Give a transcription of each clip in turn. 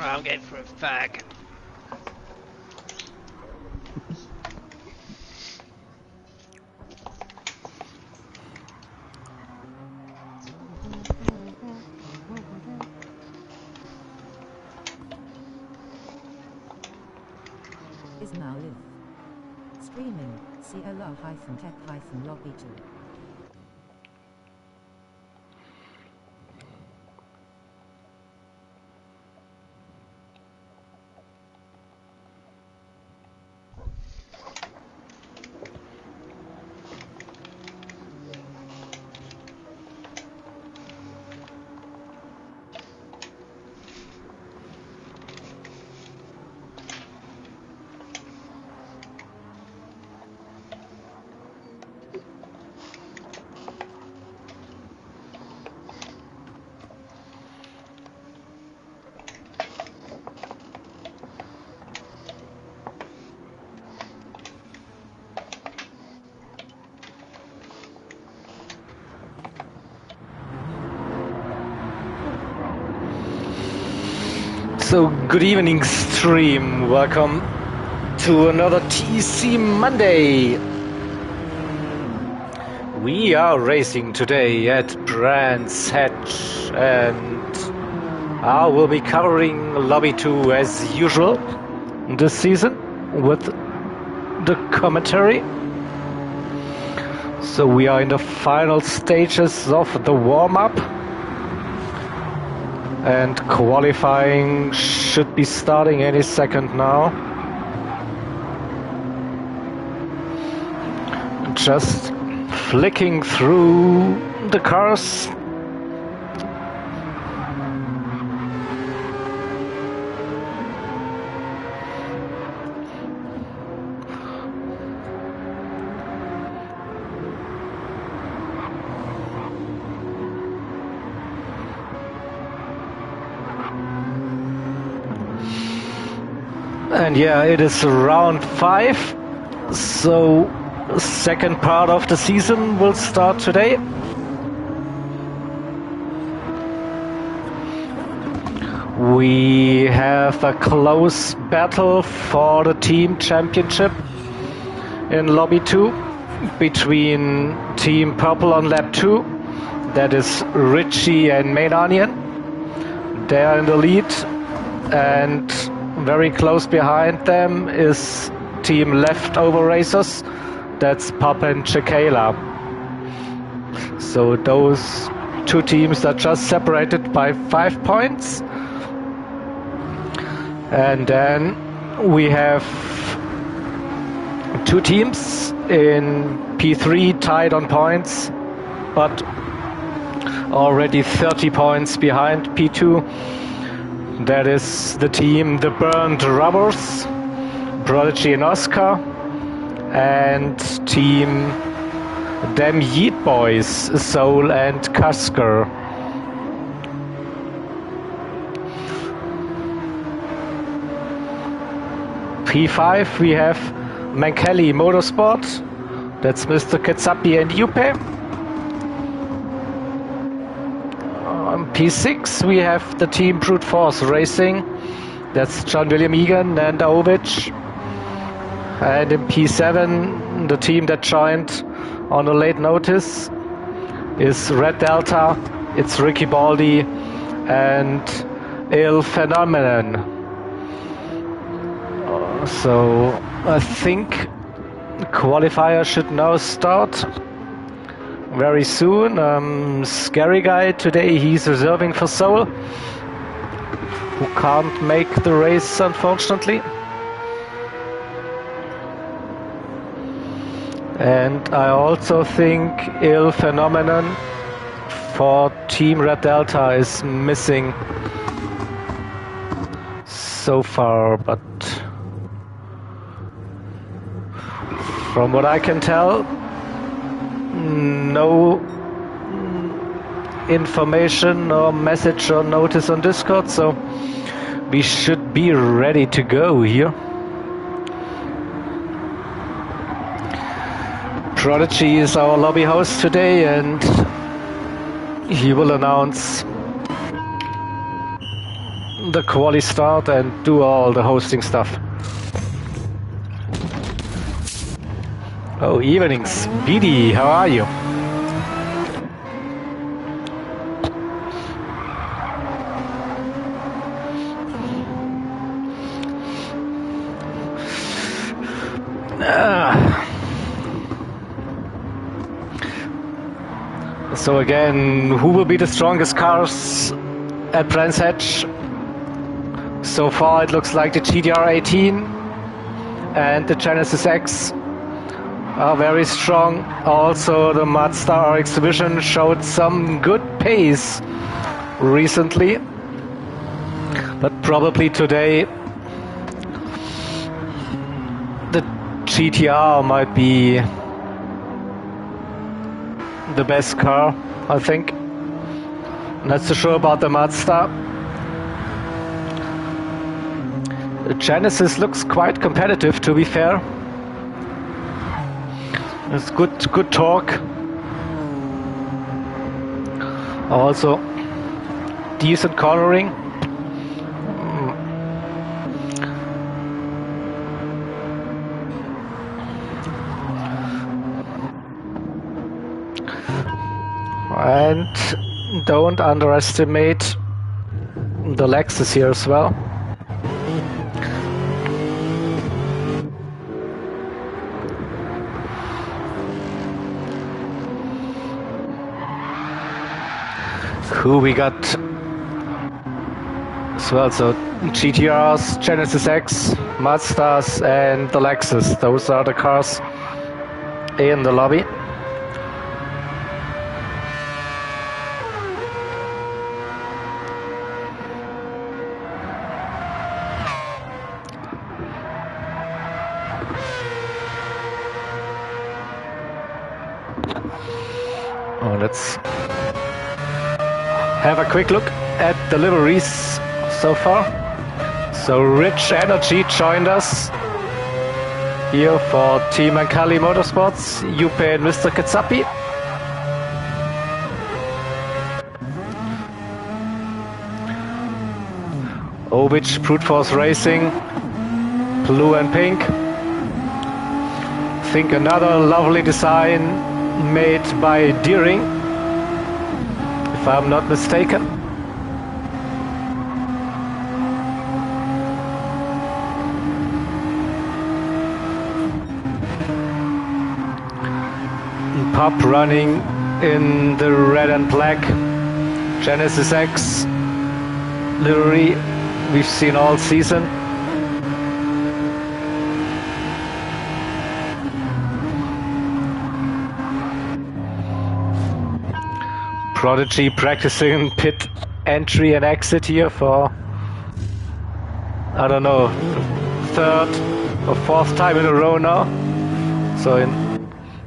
I'm going for a fag. Is now live. Streaming, CLR-TEC-lobby 2. So, good evening, stream. Welcome to another TEC Monday. We are racing today at Brands Hatch, and I will be covering Lobby 2 as usual this season with the commentary. So, we are in the final stages of the warm-up. And qualifying should be starting any second now. Just flicking through the cars. And yeah, it is round 5, so second part of the season will start today. We have a close battle for the team championship in Lobby 2 between Team Purple on lap 2, that is Richie and Main Onion. They are in the lead, and very close behind them is Team Leftover Racers, that's Pop and Chikela. So those two teams are just separated by 5 points. And then we have two teams in P3 tied on points, but already 30 points behind P2. That is the team The Burned Rubbers, Prodigy and Oscar, and team Them Yeet Boys, Soul and Cusker. P5 we have Mankeli Motorsport, that's Mr. Ketsapi and Yupe. On P6 we have the team Brute Force Racing, that's John William Egan and Ovich. And in P7 the team that joined on a late notice is Red Delta, it's Ricky Baldi and Il Phenomenon. So I think qualifier should now start very soon. Scary Guy today, he's reserving for Seoul, who can't make the race unfortunately. And I also think Il Phenomenon for Team Red Delta is missing so far, but from what I can tell, no information or message or notice on Discord, so we should be ready to go here. Prodigy is our lobby host today, and he will announce the quali start and do all the hosting stuff. Oh, evening, Speedy, how are you? So again, who will be the strongest cars at Brands Hatch? So far it looks like the GTR 18 and the Genesis X are very strong. Also the Mazda RX Vision showed some good pace recently, but probably today the GTR might be the best car, I think. Not so sure about the Mazda. The Genesis looks quite competitive, to be fair. It's good torque. Also decent cornering. And don't underestimate the Lexus here as well. Who we got as well? So GTRs, Genesis X, Mazdas and the Lexus. Those are the cars in the lobby. Oh, let's have a quick look at the liveries so far. So Rich Energy joined us here for Team Ankali Motorsports, Juppe and Mr. Katsapi. Ovich, Brute Force Racing, blue and pink. I think another lovely design made by Deering, if I'm not mistaken. Pop running in the red and black Genesis X livery we've seen all season. Prodigy practicing pit entry and exit here for, I don't know, third or fourth time in a row now. So in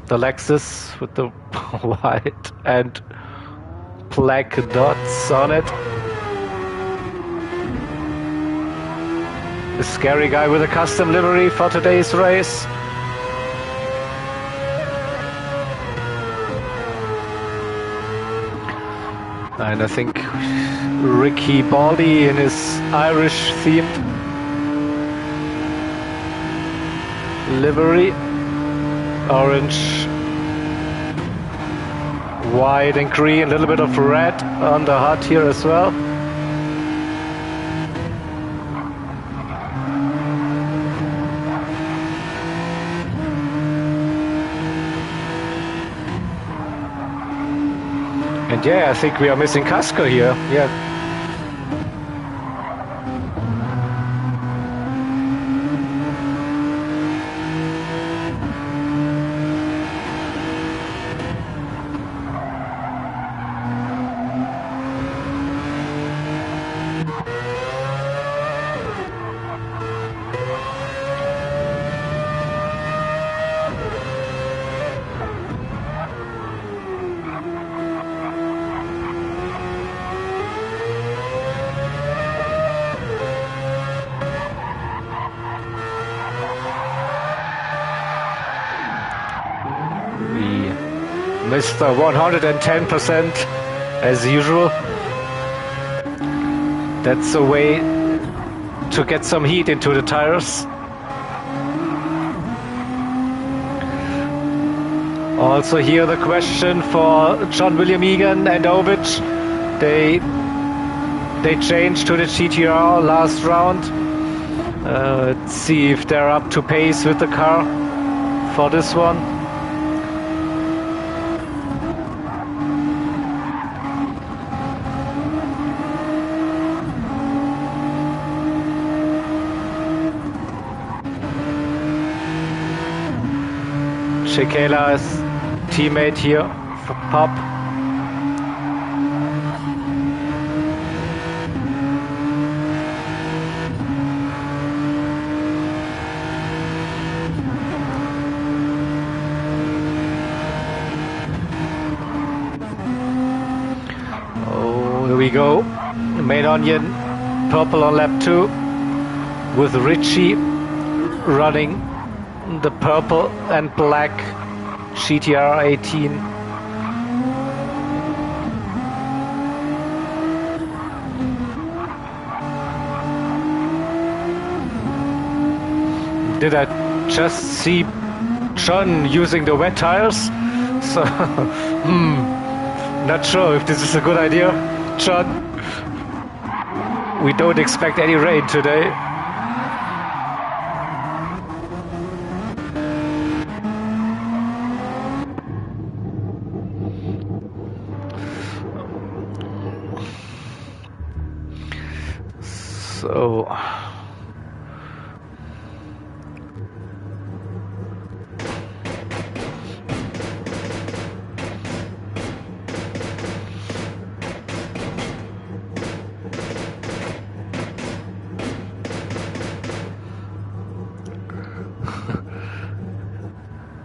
the Lexus with the white and black dots on it. The scary guy with a custom livery for today's race. And I think Ricky Baldy in his Irish themed livery. Orange, white and green, a little bit of red on the hut here as well. And yeah, I think we are missing Casco here. Yeah. Mr. 110% as usual. That's a way to get some heat into the tires. Also here the question for John William Egan and Ovic. They changed to the GTR last round. Let's see if they're up to pace with the car for this one. Chikela's teammate here for Pop. Oh, here we go. Main onion, purple on lap 2 with Richie running the purple and black GTR 18. Did I just see John using the wet tires? So, not sure if this is a good idea, John. We don't expect any rain today. So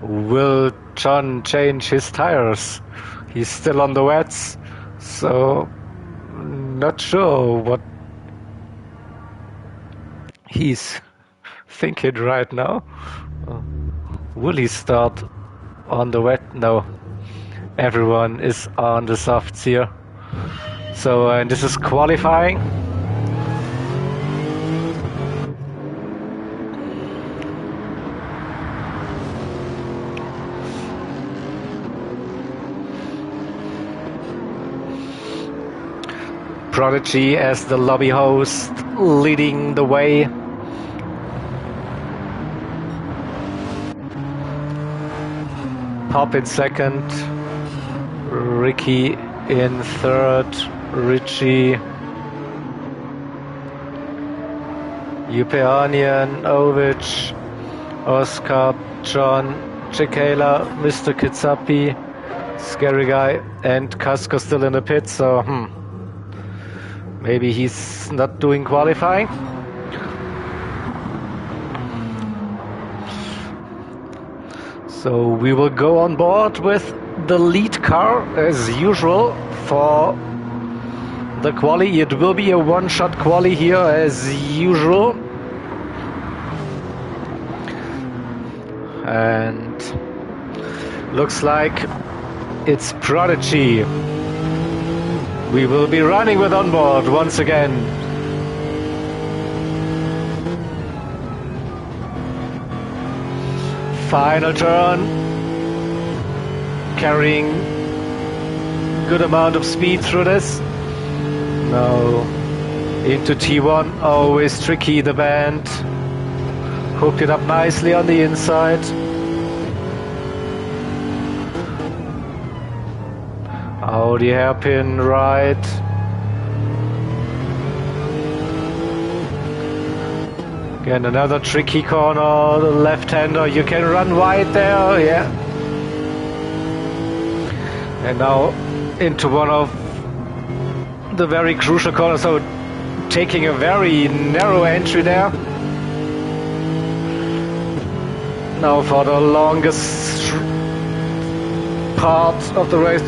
will John change his tires? He's still on the wets, so not sure what he's thinking right now. Will he start on the wet? No, everyone is on the softs here. So and this is qualifying. Prodigy as the lobby host, leading the way. Pop in second, Ricky in third, Richie, Upeanian, Ovic, Oscar, John, Chikela, Mr. Kitsapi, Scary Guy, and Casco still in the pit, so maybe he's not doing qualifying. So we will go on board with the lead car as usual for the quali. It will be a one-shot quali here as usual. And looks like it's Prodigy. We will be running with onboard once again. Final turn, carrying good amount of speed through this. Now into T1, always tricky, the band. Hooked it up nicely on the inside. Oh, the hairpin right. Again, another tricky corner, the left-hander. You can run wide there, yeah. And now into one of the very crucial corners, so taking a very narrow entry there. Now for the longest part of the race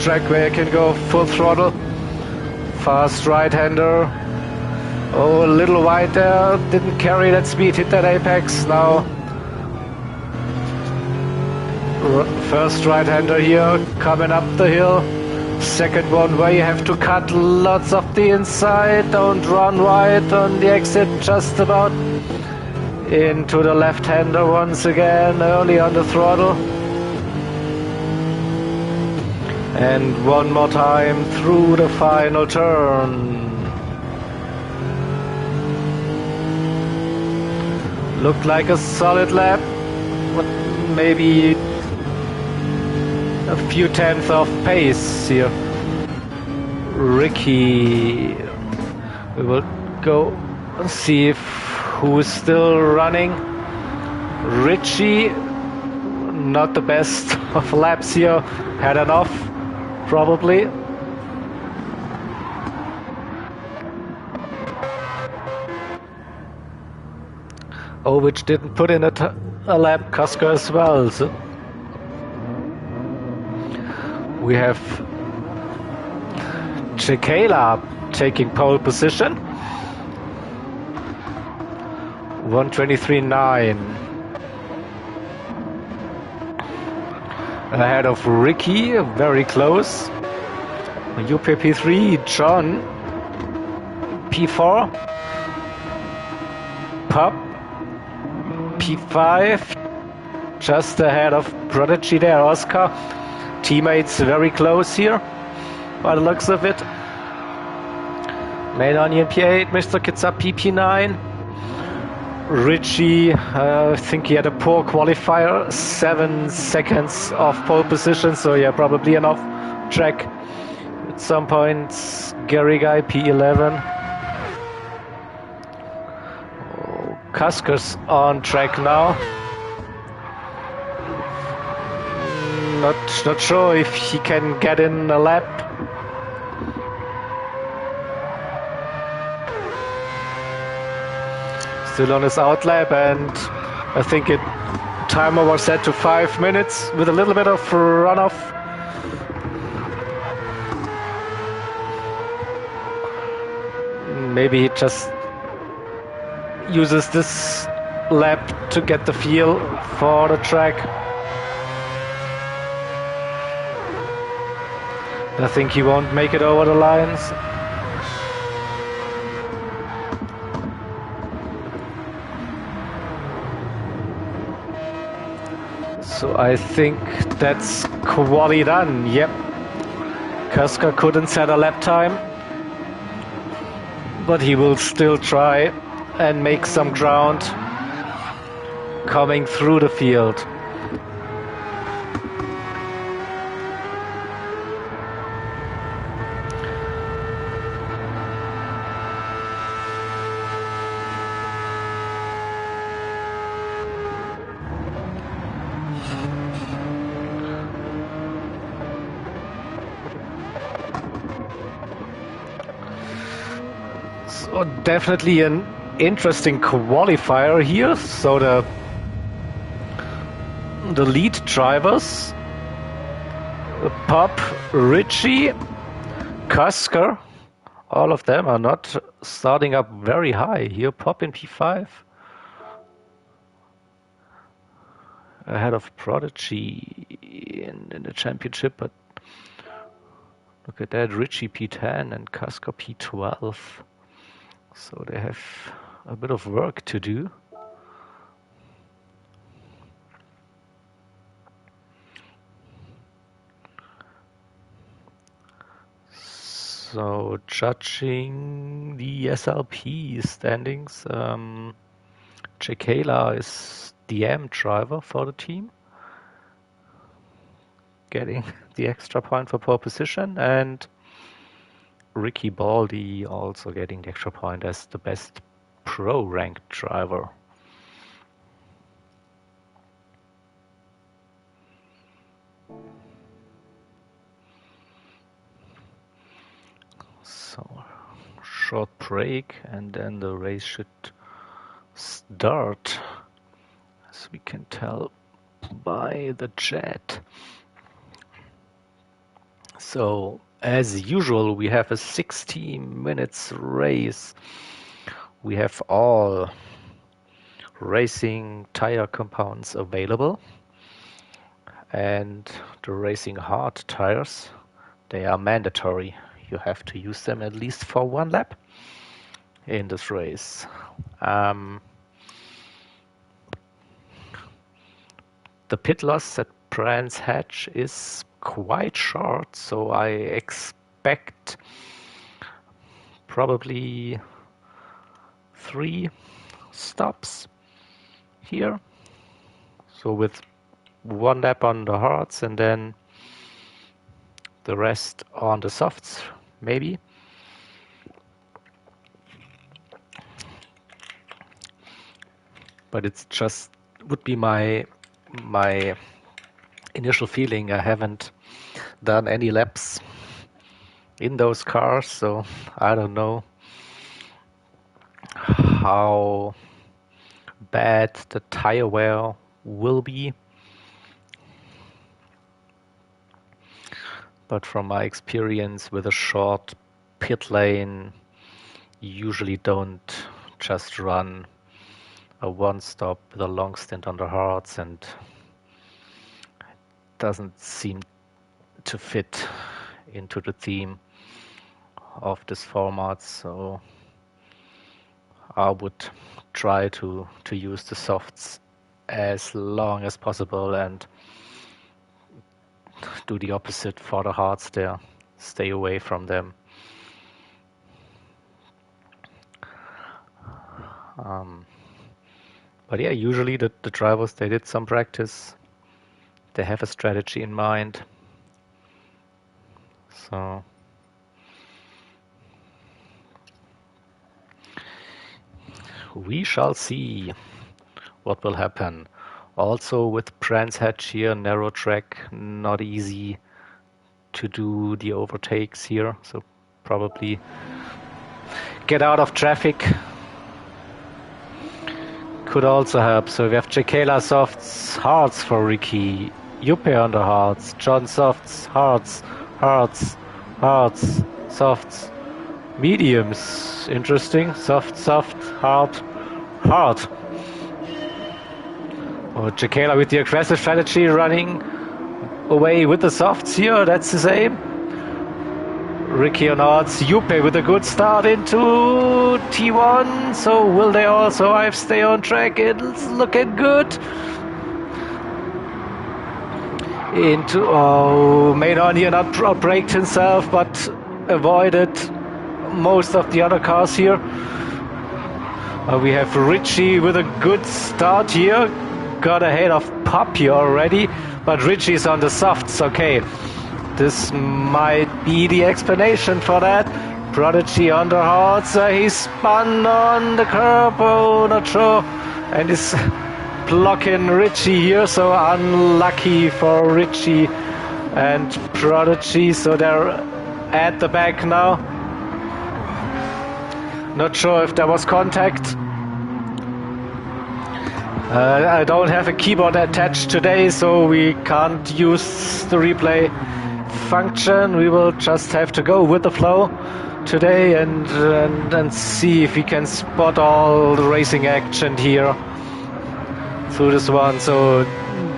track where you can go full throttle. Fast right-hander. Oh, a little wide there, didn't carry that speed, hit that apex. Now first right-hander here, coming up the hill. Second one where you have to cut lots of the inside, don't run wide on the exit, just about into the left-hander once again, early on the throttle. And one more time through the final turn. Looked like a solid lap, but maybe a few tenths of pace here. Ricky, we will go and see if who is still running. Richie, not the best of laps here, had enough probably. Which didn't put in a lap, Casca as well. So we have CLR taking pole position. 1:23.9. Ahead of Ricky, very close. UPP3, John. P4. Pop. P5. Just ahead of Prodigy there, Oscar. Teammates very close here, by the looks of it. Main Onion P8, Mr. Kitsap PP9. Richie, I think he had a poor qualifier, 7 seconds off pole position, so yeah, probably an off track at some points. Gary Guy P11. Oh, Casca's on track now. Not sure if he can get in a lap. Still on his outlap, and I think timer was set to 5 minutes with a little bit of runoff. Maybe he just uses this lap to get the feel for the track. I think he won't make it over the lines. So I think that's quali done. Yep. Casca couldn't set a lap time, but he will still try and make some ground coming through the field. So definitely an interesting qualifier here. So the lead drivers, Pop, Richie, Casca, all of them are not starting up very high here. Pop in P5 ahead of Prodigy in the championship, but look at that, Richie P10 and Casca P12. So they have a bit of work to do. So judging the SLP standings, Chekela is the M driver for the team, getting the extra point for pole position, and Ricky Baldy also getting the extra point as the best pro ranked driver. So short break and then the race should start, as we can tell by the chat. So as usual, we have a 16 minutes race. We have all racing tire compounds available, and the racing hard tires They are mandatory. You have to use them at least for 1 lap in this race. The pit loss at Brands Hatch is quite short, so I expect probably 3 stops here. So with 1 lap on the hards and then the rest on the softs, maybe. But it's just would be my initial feeling. I haven't done any laps in those cars, so I don't know how bad the tire wear will be. But from my experience with a short pit lane, you usually don't just run a 1-stop with a long stint on the hards, and it doesn't seem to fit into the theme of this format. So I would try to use the softs as long as possible and do the opposite for the hards there. Stay away from them. But yeah, usually the drivers, they did some practice. They have a strategy in mind. So we shall see what will happen. Also with Brands Hatch here, narrow track, not easy to do the overtakes here. So probably get out of traffic could also help. So we have Jacala softs, hards for Ricky, Juppe on the hards, John softs, hards, hards, hards, softs, mediums. Interesting. Soft, soft, hard, hard. Oh, Jacala with the aggressive strategy, running away with the softs here. That's the same. Ricky on hards, Juppe with a good start into T1. So will they all survive, stay on track? It's looking good. Into, oh, Maynard here not outbraked himself, but avoided most of the other cars here. We have Richie with a good start here. Got ahead of Pop here already, but Richie's on the softs. Okay, this might be the explanation for that. Prodigy on the hards. He spun on the curb. Oh, not sure. And is blocking Richie here. So unlucky for Richie and Prodigy. So they're at the back now. Not sure if there was contact. I don't have a keyboard attached today, so we can't use the replay function. We will just have to go with the flow today and see if we can spot all the racing action here through this one. So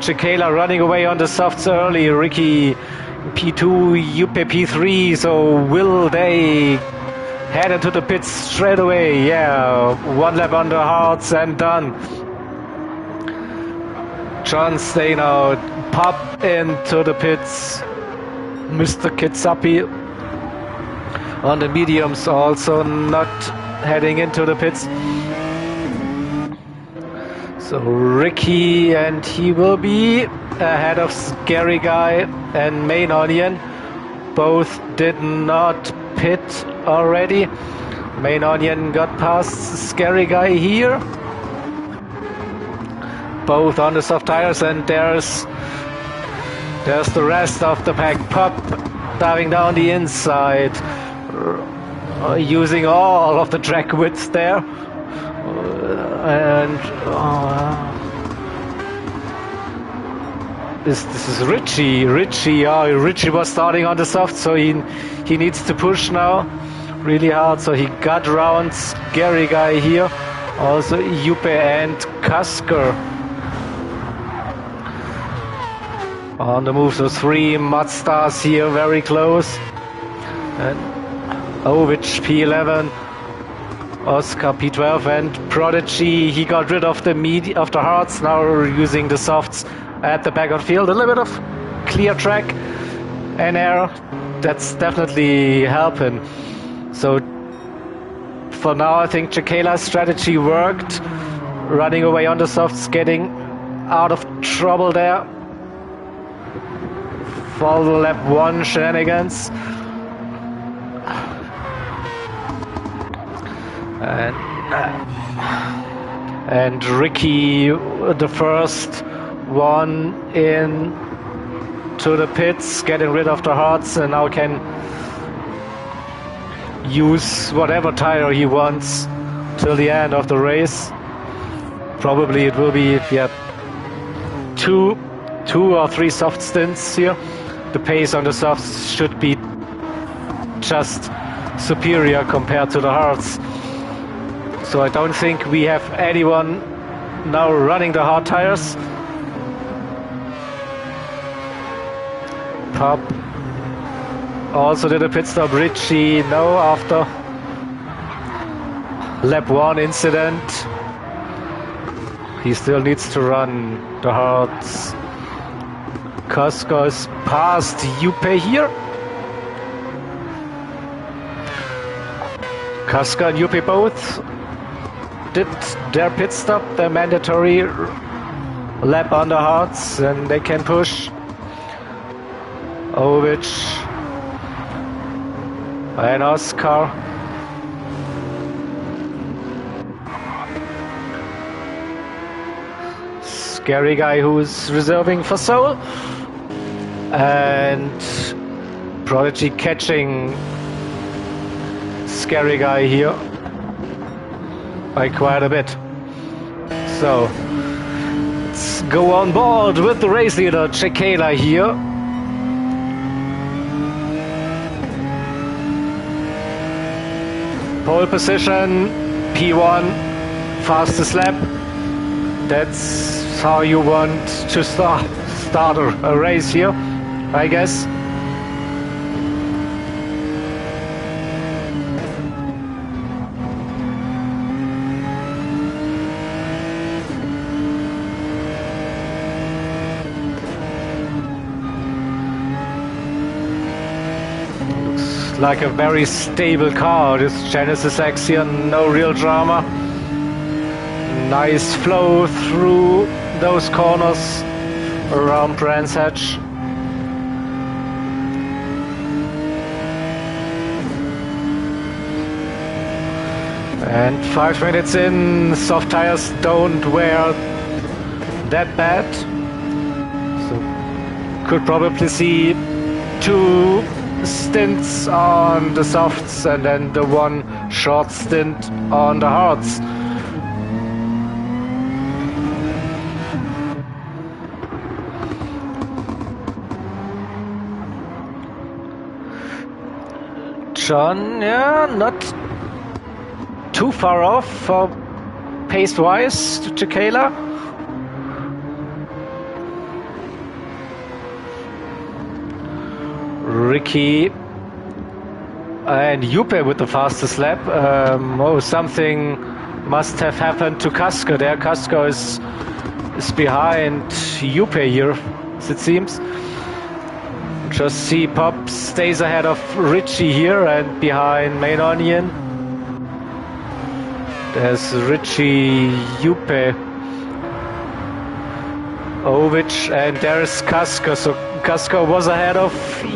Jacala running away on the softs early, Ricky P2, Juppe P3. So will they head into the pits straight away? Yeah, 1 lap on the hards and done. John stay now, Pop into the pits. Mr. Kitsapi on the mediums also not heading into the pits. So Ricky, and he will be ahead of Scary Guy and Main Onion. Both did not pit already. Main Onion got past Scary Guy here. Both on the soft tires, and there's the rest of the pack. Pop diving down the inside, using all of the track width there. And this is Richie. Richie was starting on the soft, so he needs to push now really hard. So he got around Scary Guy here. Also Juppe and Kasker On the move, so 3 mud stars here, very close. And Ovic P11, Oscar P12, and Prodigy. He got rid of the hards. Now using the softs at the back of the field. A little bit of clear track and air. That's definitely helping. So for now, I think Chikela's strategy worked. Running away on the softs, getting out of trouble there. For the lap 1 shenanigans. And Ricky, the first one in to the pits, getting rid of the hards, and now can use whatever tire he wants till the end of the race. Probably it will be two or three soft stints here. The pace on the softs should be just superior compared to the hards. So I don't think we have anyone now running the hard tires. Pop also did a pit stop. Richie, no, after lap 1 incident. He still needs to run the hards. Koska is past Juppe here. Koska and Juppe both did their pit stop, their mandatory lap on the hards, and they can push. Ovic and Oscar. Scary guy who's reserving for Seoul. And Prodigy catching Scary guy here by quite a bit. So let's go on board with the race leader Chikela here. Pole position, P1, fastest lap. That's how you want to start a race here, I guess. Looks like a very stable car, this Genesis X here, no real drama. Nice flow through those corners around Brands Hatch. And 5 minutes in, soft tires don't wear that bad. So could probably see 2 stints on the softs and then the 1 short stint on the hards. John, yeah, not too far off for pace-wise to Chikela. Ricky and Juppe with the fastest lap. Something must have happened to Koska there. Koska is behind Juppe here, as it seems. Just see Pop stays ahead of Richie here and behind Main Onion. There's Richie, Juppe, Ovic, and there's Koska. So Koska was ahead of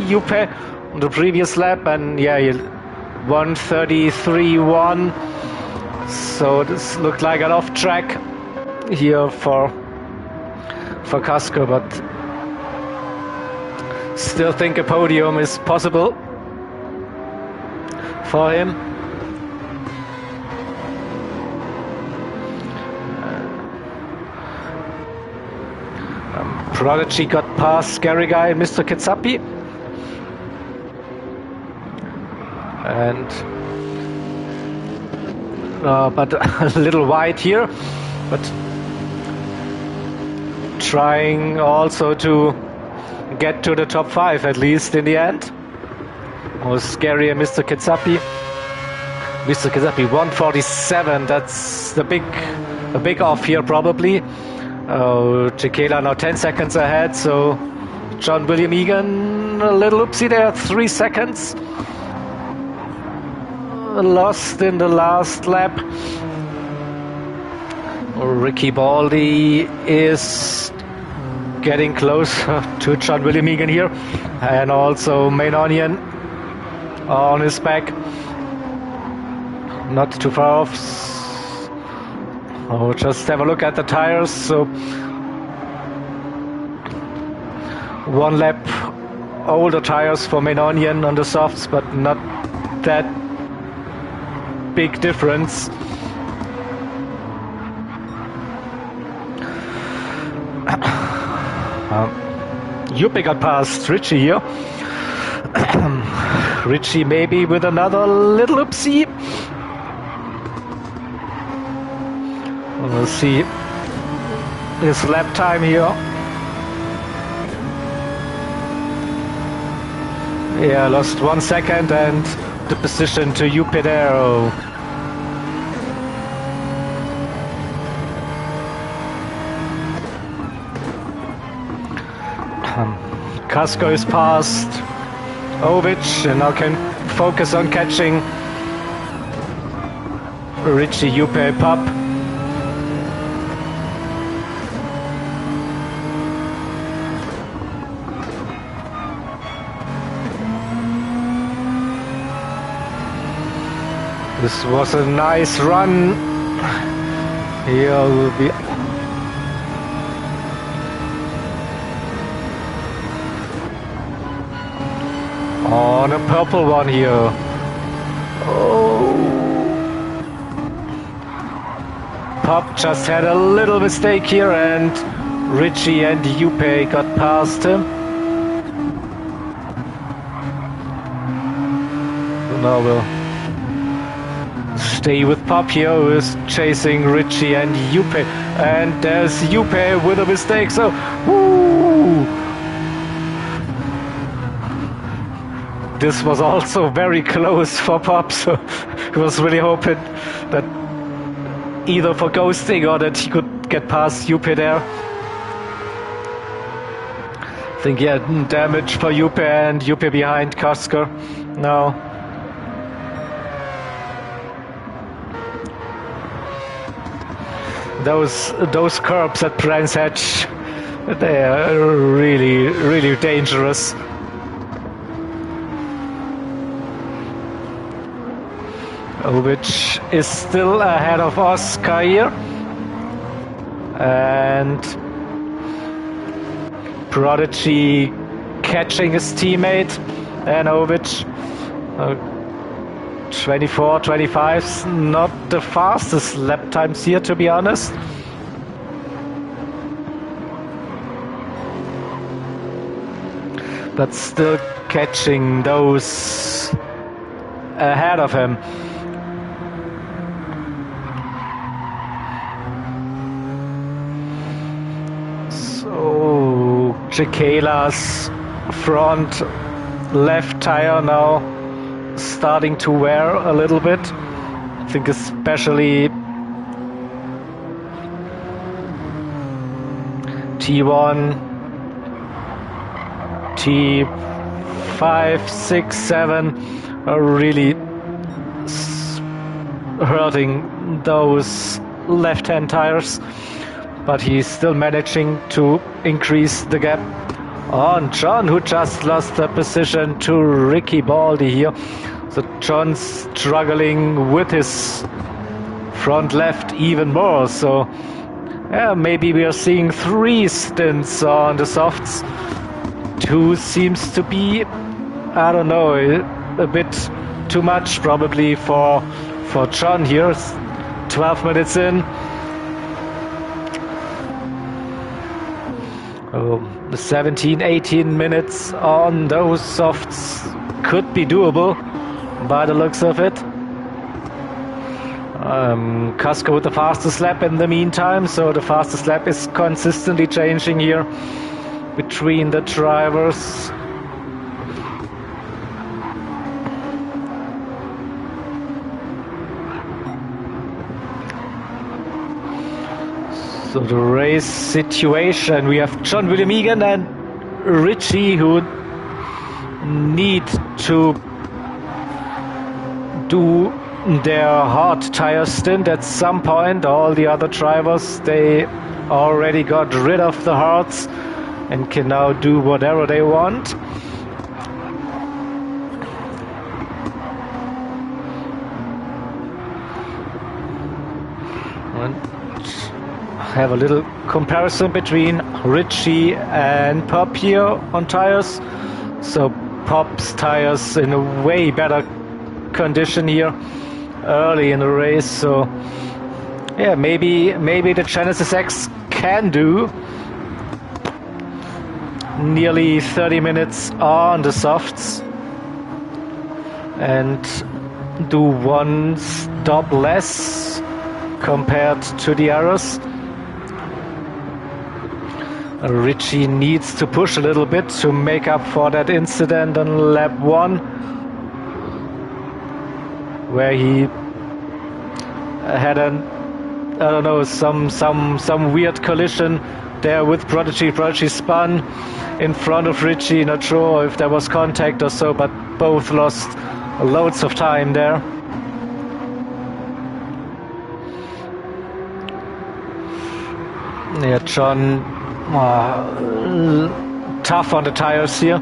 Juppe on the previous lap, and yeah, 1:33.1. So this looked like an off track here for Koska, but still think a podium is possible for him. Prodigy got past Scary Guy and Mr. Kitsapi. And but a little wide here, but trying also to get to the top 5 at least in the end. Was scary, Mr. Kitsapi. Mr. Kitsapi 147. That's a big off here probably. Chikela now 10 seconds ahead. So John William Egan a little oopsie there. 3 seconds. Lost in the last lap. Ricky Baldy is getting close to John William Egan here, and also Main Onion on his back, not too far off. Oh, just have a look at the tires. So 1 lap older tires for Main Onion on the softs, but not that big difference. Yuppie got past Richie here. Richie maybe with another little oopsie. We'll see his lap time here. Yeah, lost 1 second and the position to Yuppie there. Oh. Casco is past Ovic and now can focus on catching Richie Yuppie Pup. This was a nice run. Here will be on a purple one here. Oh. Pop just had a little mistake here and Richie and Yuppie got past him. Now we'll stay with Pop here, who is chasing Richie and Yuppie. And there's Yuppie with a mistake, so woo! This was also very close for Pop, so he was really hoping that either for ghosting or that he could get past Yuppie there. I think yeah, damage for Yuppie and Yuppie behind Kasker now. Those curbs at Brands Hatch, they are really, really dangerous. Which is still ahead of Oscar here, and Prodigy catching his teammate, and Ovic 24-25's not the fastest lap times here, to be honest. But still catching those ahead of him. Chikela's front left tire now starting to wear a little bit. I think especially T1, T5, 6, 7 are really hurting those left-hand tires. But he's still managing to increase the gap on John, who just lost the position to Ricky Baldy here. So John's struggling with his front left even more. So yeah, maybe we are seeing 3 stints on the softs. 2 seems to be, I don't know, a bit too much probably for John here. 12 minutes in. The 17-18 minutes on those softs could be doable by the looks of it. Casco with the fastest lap in the meantime, so the fastest lap is consistently changing here. between the drivers. So the race situation, we have John William Egan and Richie who need to do their hard tire stint at some point. All the other drivers, they already got rid of the hards and can now do whatever they want. And have a little comparison between Richie and Pop here on tires. So Pop's tires in a way better condition here early in the race. So yeah, maybe the Genesis X can do nearly 30 minutes on the softs and do one stop less compared to the others. Richie needs to push a little bit to make up for that incident on lap 1, where he had I don't know, some weird collision there with Prodigy. Prodigy spun in front of Richie, not sure if there was contact or so, but both lost loads of time there. Yeah, John, tough on the tires here.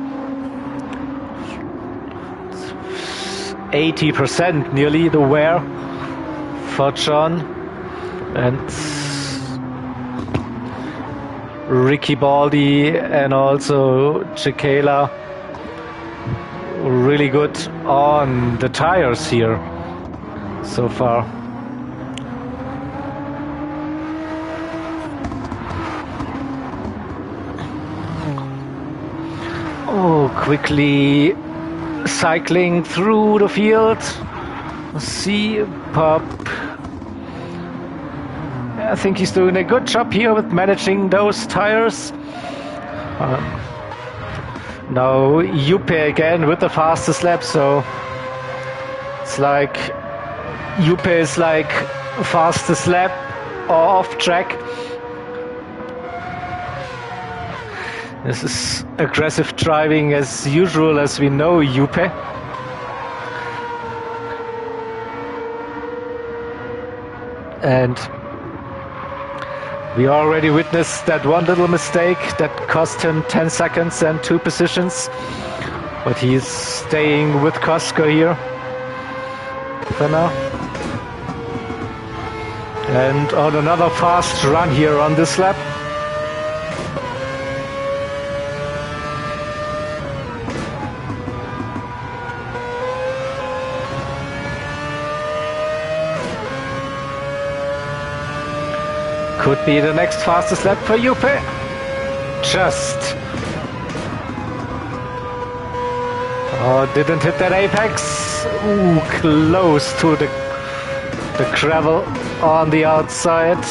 80% nearly the wear for John. And Ricky Baldi and also Chikela really good on the tires here so far. Oh, quickly cycling through the field. See Pop. I think he's doing a good job here with managing those tires. Now Juppe again with the fastest lap, so it's like Juppe is like fastest lap or off track. This is aggressive driving as usual, as we know Juppe. And we already witnessed that one little mistake that cost him 10 seconds and 2 positions. But he's staying with Koska here for now. And on another fast run here on this lap. Could be the next fastest lap for Juppe. Just. Oh, didn't hit that apex. Ooh, close to the gravel on the outside.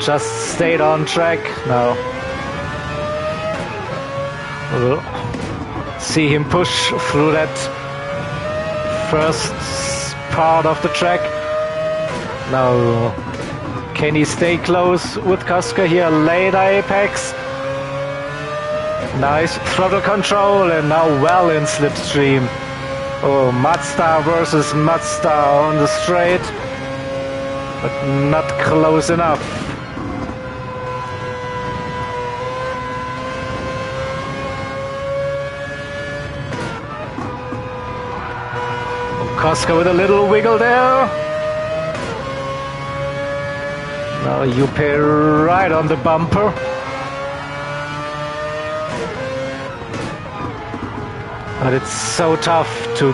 Just stayed on track. Now we'll see him push through that first part of the track. Now, can he stay close with Koska here? Late apex. Nice throttle control and now well in slipstream. Oh, Mazda versus Mazda on the straight, but not close enough. Koska with a little wiggle there. Now Juppe right on the bumper. But it's so tough to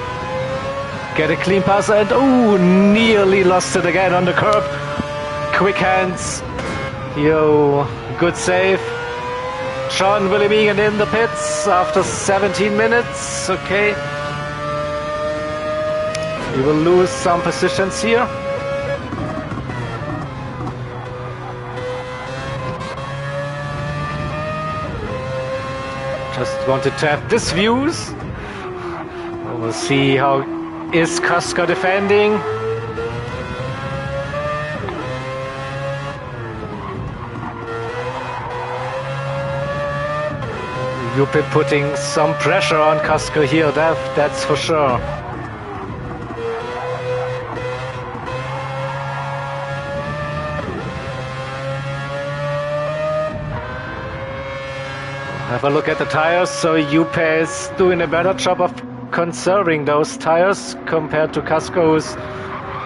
get a clean pass, and oh, nearly lost it again on the curb. Quick hands. Yo, good save. John William Egan in the pits after 17 minutes. Okay. We will lose some positions here. Just wanted to have this views. We'll see how is Kaska defending. Juppe putting some pressure on Kaska here, that's for sure. Have a look at the tires. So Juppe is doing a better job of conserving those tires compared to Kaska, who's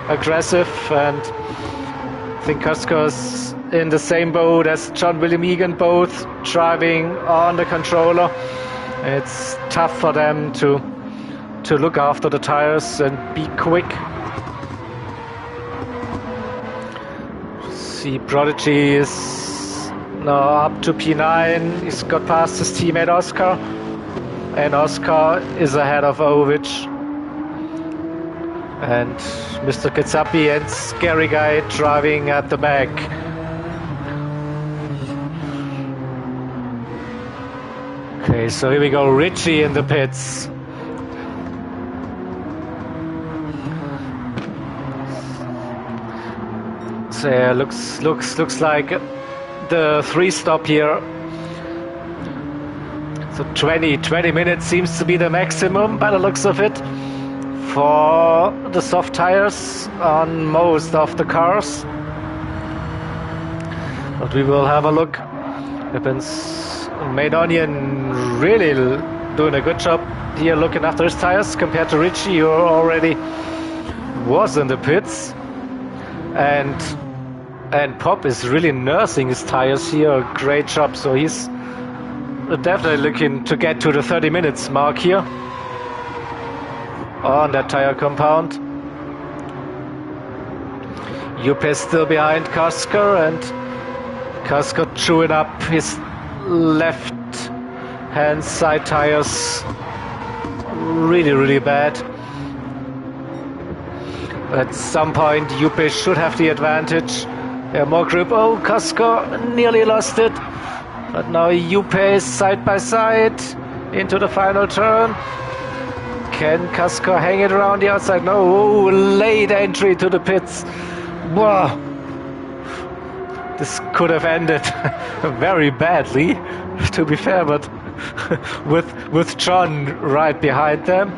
aggressive, and I think Kaska is in the same boat as John William Egan, both driving on the controller. It's tough for them to look after the tires and be quick. See, Prodigy is now up to P9. He's got past his teammate Oscar, and Oscar is ahead of Ovic. And Mr. Kitsapi and Scary Guy driving at the back. Okay, so here we go, Richie in the pits. So yeah, looks like the 3-stop here. So 20 minutes seems to be the maximum by the looks of it for the soft tires on most of the cars. But we will have a look. Happens Main Onion really doing a good job here looking after his tires compared to Richie, who already was in the pits. And Pop is really nursing his tires here. Great job. So he's definitely looking to get to the 30 minutes mark here on that tire compound. Juppe is still behind Kaska, and Kaska chewing up his left hand side tires really bad. At some point Juppe should have the advantage. Yeah, more grip. Oh, Kaska nearly lost it. But now Juppe is side by side into the final turn. Can Kaska hang it around the outside? No. Oh, late entry to the pits. Wow. This could have ended very badly, to be fair, but with John right behind them.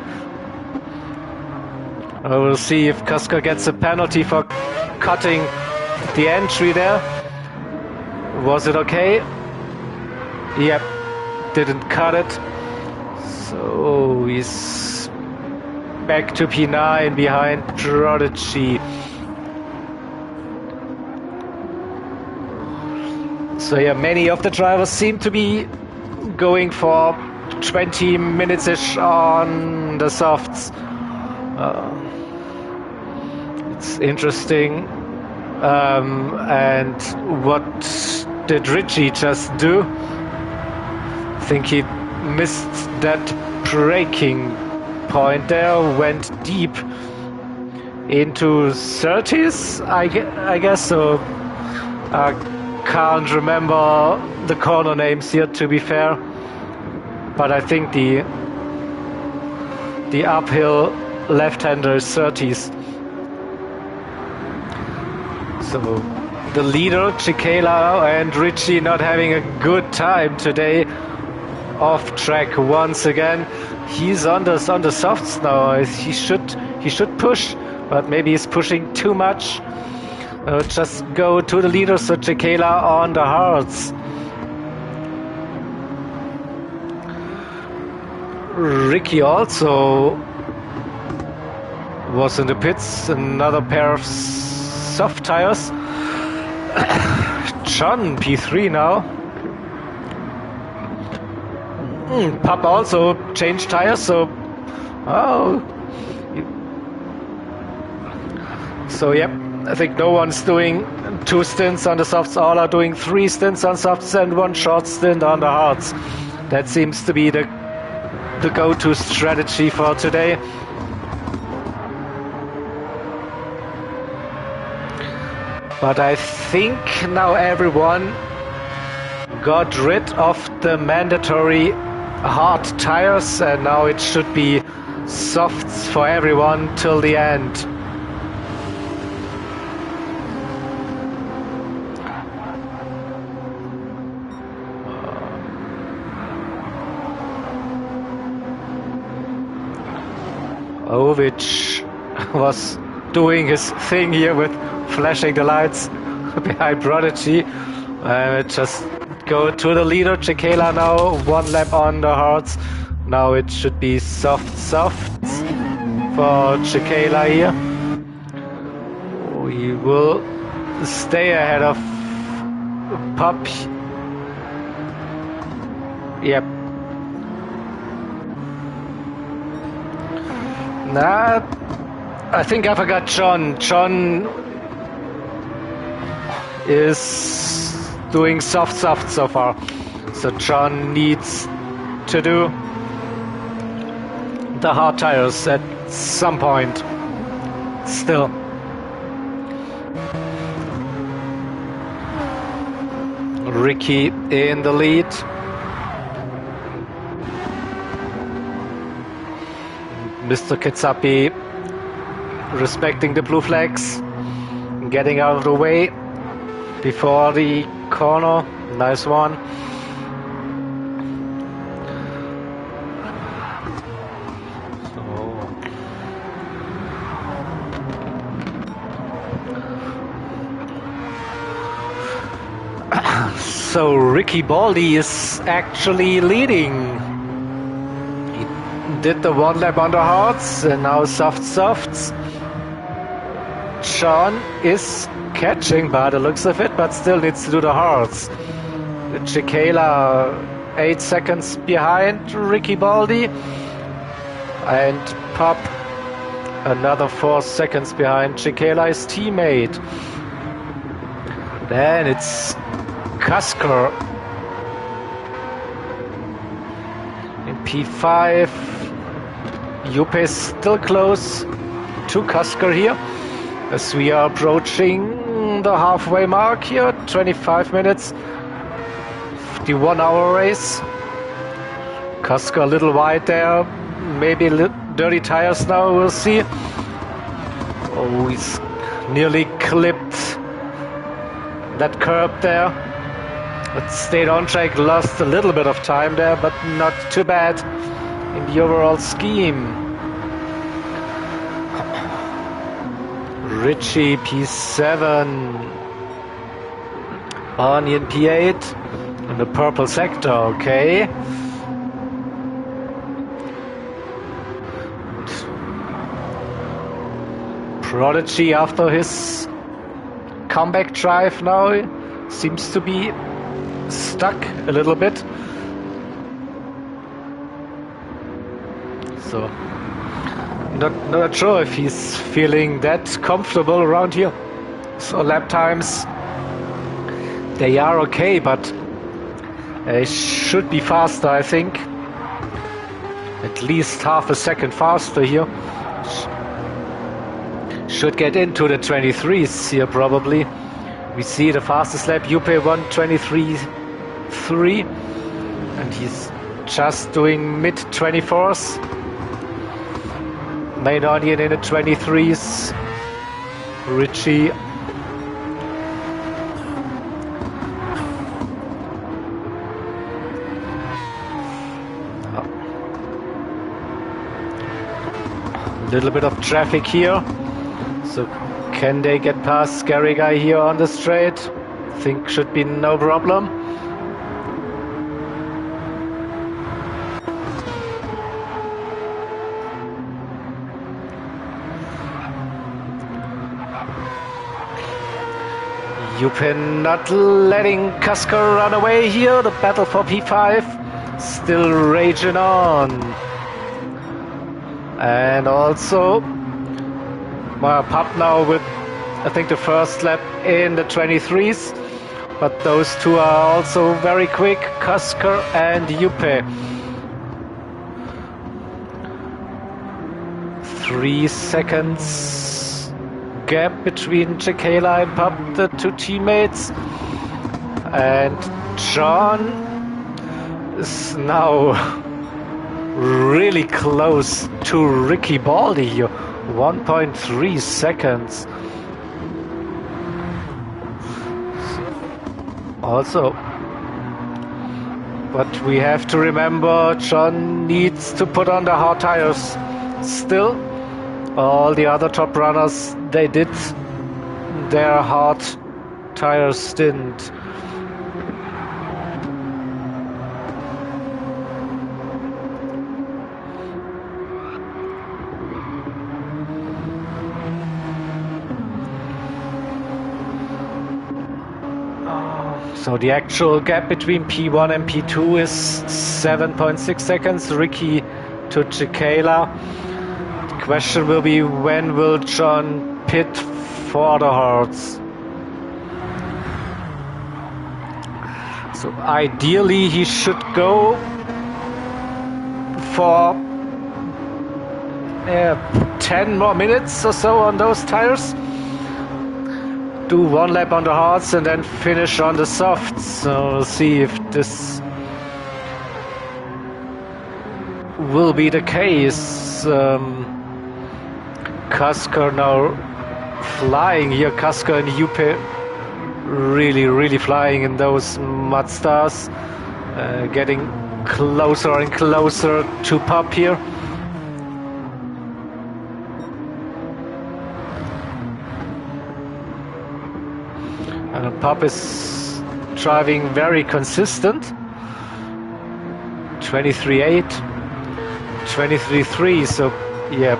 We'll see if Kaska gets a penalty for cutting the entry there. Was it okay? Yep, didn't cut it. So he's back to P9 behind Prodigy. So yeah, many of the drivers seem to be going for 20 minutes-ish on the softs. It's interesting. And what did Richie just do? I think he missed that braking point there, went deep into 30s, I guess so. I can't remember the corner names here, to be fair, but I think the uphill left-hander is 30s. So the leader, Chikela, and Richie not having a good time today. Off track once again. He's on the softs now. He should push, but maybe he's pushing too much. Just go to the leader, so Chikela on the hards. Ricky also was in the pits. Another pair of soft tires. John P3 now. Papa also changed tires, so yep, I think no one's doing 2 stints on the softs. All are doing 3 stints on softs and 1 short stint on the hards. That seems to be the go-to strategy for today. But I think now everyone got rid of the mandatory hard tires, and now it should be softs for everyone till the end. Ovic was doing his thing here with flashing the lights behind Prodigy. Just go to the leader, Chikela now, 1 lap on the hards. Now it should be softs for Chikela here. We will stay ahead of Pop. Yep. Nah, I think I forgot John. John is doing soft so far. So John needs to do the hard tires at some point. Still. Ricky in the lead. Mr. Kitsapi respecting the blue flags, getting out of the way before the corner. Nice one. So Ricky Baldi is actually leading. Did the 1 lap on the hards and now softs. Sean is catching by the looks of it, but still needs to do the hards. Chikela 8 seconds behind Ricky Baldi, and Pop another 4 seconds behind Chikela's teammate. Then it's Kasker in P5. Juppe is still close to Kasker here as we are approaching the halfway mark here. 25 minutes, the 1 hour race. Kasker a little wide there, maybe dirty tires now, we'll see. Oh, he's nearly clipped that curb there, but stayed on track, lost a little bit of time there, but not too bad in the overall scheme. Richie P7, Onion P8 in the purple sector, okay. Prodigy after his comeback drive now seems to be stuck a little bit. So not sure if he's feeling that comfortable around here. So lap times, they are okay, but they should be faster, I think. At least half a second faster here. Should get into the 23s here probably. We see the fastest lap, Juppe 1:23.3, and he's just doing mid 24s. Main Onion in the 23s. Richie. A little bit of traffic here. So can they get past Scary Guy here on the straight? Think should be no problem. Juppe not letting Kasker run away here. The battle for P5 still raging on. And also Pop now with, I think, the first lap in the 23s. But those two are also very quick, Kasker and Juppe. 3 seconds gap between Chikela and Pop, the two teammates. And John is now really close to Ricky Baldi here. 1.3 seconds. Also, but we have to remember John needs to put on the hard tires still. All the other top runners, they did their hard tire stint. So the actual gap between P1 and P2 is 7.6 seconds. Ricky to Chicala. The question will be, when will John pit for the hards? So ideally he should go for 10 more minutes or so on those tires. Do one lap on the hards and then finish on the softs. So we'll see if this will be the case. Cusker now flying here. Cusker and Juppe really flying in those Mazdas. Getting closer and closer to Pop here. Pop is driving very consistent. 23.8, 23.3, so yeah.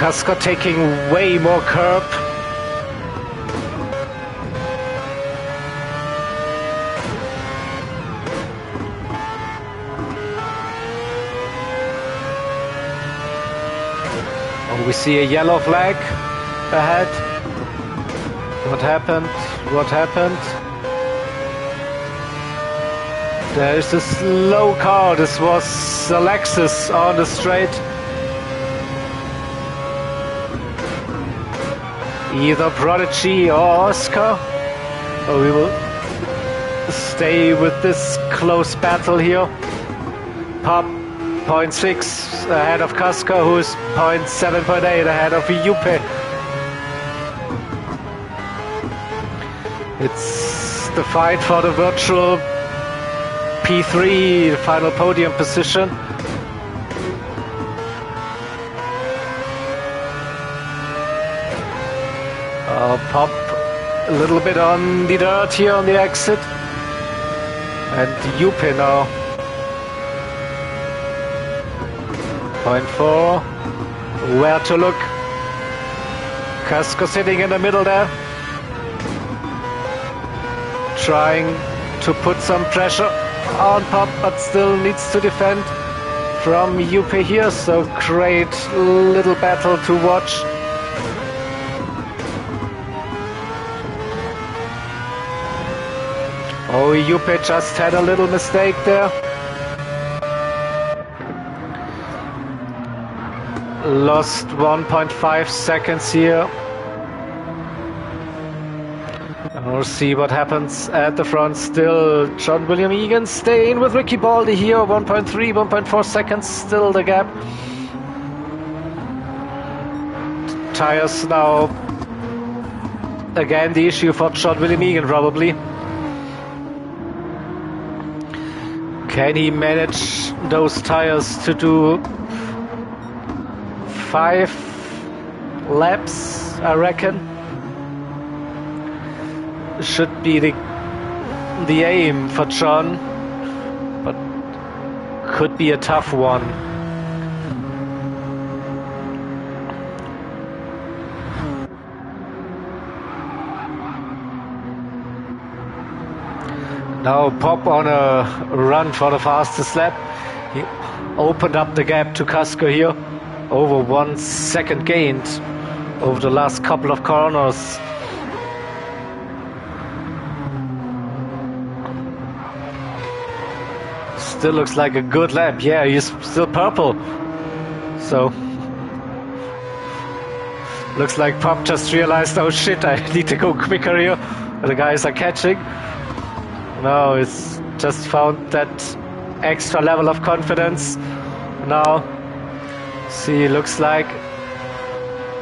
Cusker taking way more curb. Oh, we see a yellow flag ahead. What happened? What happened? There is a slow car. This was Alexis on the straight. Either Prodigy or Oscar. Oh, we will stay with this close battle here. Pop 0.6 ahead of Cusker, who is 0.7.8 ahead of Juppe. It's the fight for the virtual P3, the final podium position. Pop a little bit on the dirt here on the exit. And Juppe now. 0.4. Where to look? Cusker sitting in the middle there. Trying to put some pressure on Pop, but still needs to defend from Juppe here. So great little battle to watch. Oh, Juppe just had a little mistake there. Lost 1.5 seconds here. And we'll see what happens at the front still. John William Egan staying with Ricky Baldi here. 1.3, 1.4 seconds still the gap. Tires now. Again, the issue for John William Egan probably. Can he manage those tires to do 5 laps, I reckon? Should be the aim for John, but could be a tough one. Now Pop on a run for the fastest lap. He opened up the gap to Cusker here. Over 1 second gained over the last couple of corners. still looks like a good lap. Yeah, he's still purple. So looks like Pop just realized, oh shit, I need to go quicker here. The guys are catching. No, it's just found that extra level of confidence. Now, see, looks like,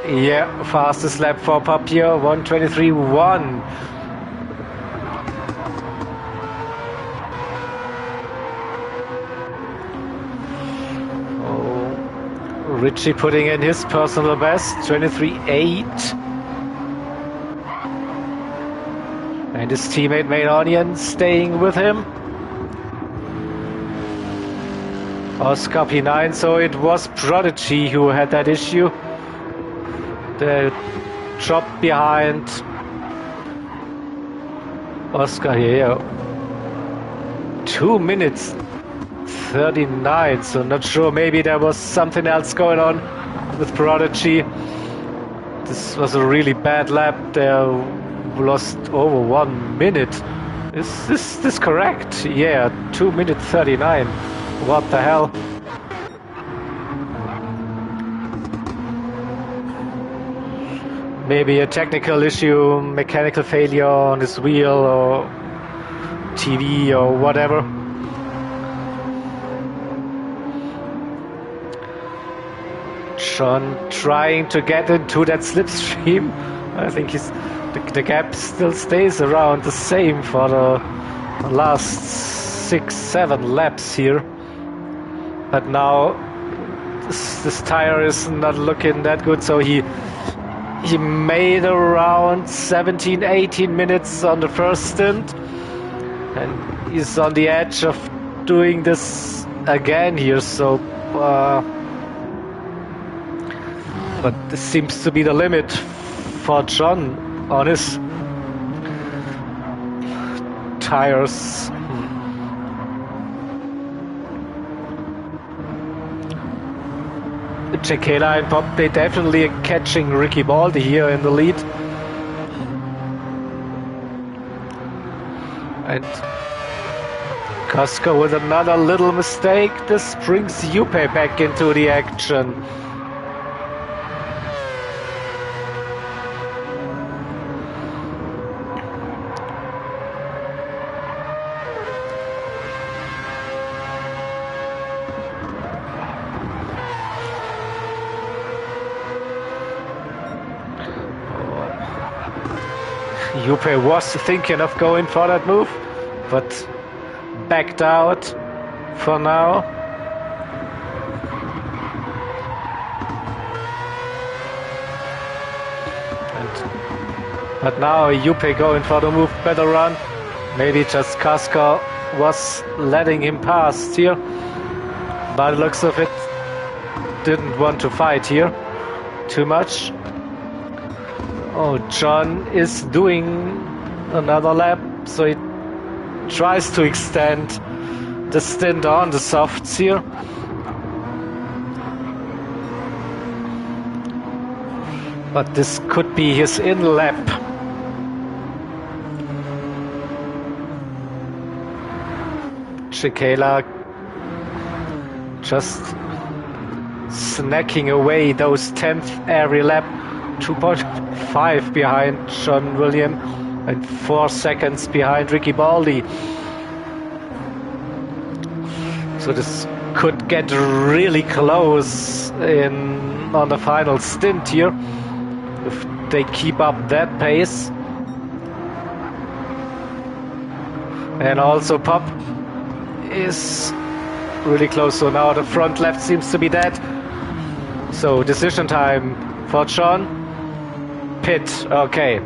yeah, fastest lap for Pop here, 1:23.1. Richie putting in his personal best, 23.8. And his teammate Main Onion staying with him. Oscar P9, so it was Prodigy who had that issue. The drop behind Oscar here. 2 minutes 39, so not sure, maybe there was something else going on with Prodigy. This was a really bad lap. They lost over 1 minute. Is this correct? Yeah, 2 minutes 39. What the hell? Maybe a technical issue, mechanical failure on his wheel or TV or whatever. John trying to get into that slipstream. I think the gap still stays around the same for the last 6-7 laps here. But now this tire is not looking that good, so he made around 17-18 minutes on the first stint, and he's on the edge of doing this again here, so but this seems to be the limit for John on his tires. Chekela and Pop, they definitely are catching Ricky Baldi here in the lead. And Costco with another little mistake. This brings Juppe back into the action. Juppe was thinking of going for that move, but backed out for now. But now Juppe going for the move, better run. Maybe just Kaska was letting him pass here. By the looks of it, didn't want to fight here too much. Oh, John is doing another lap, so he tries to extend the stint on the softs here. But this could be his in lap. Chikela just snacking away those 10th every lap. 2.5 behind John William and 4 seconds behind Ricky Baldi. So this could get really close on the final stint here if they keep up that pace. And also Pop is really close, so now the front left seems to be dead. So decision time for John. Pit, okay.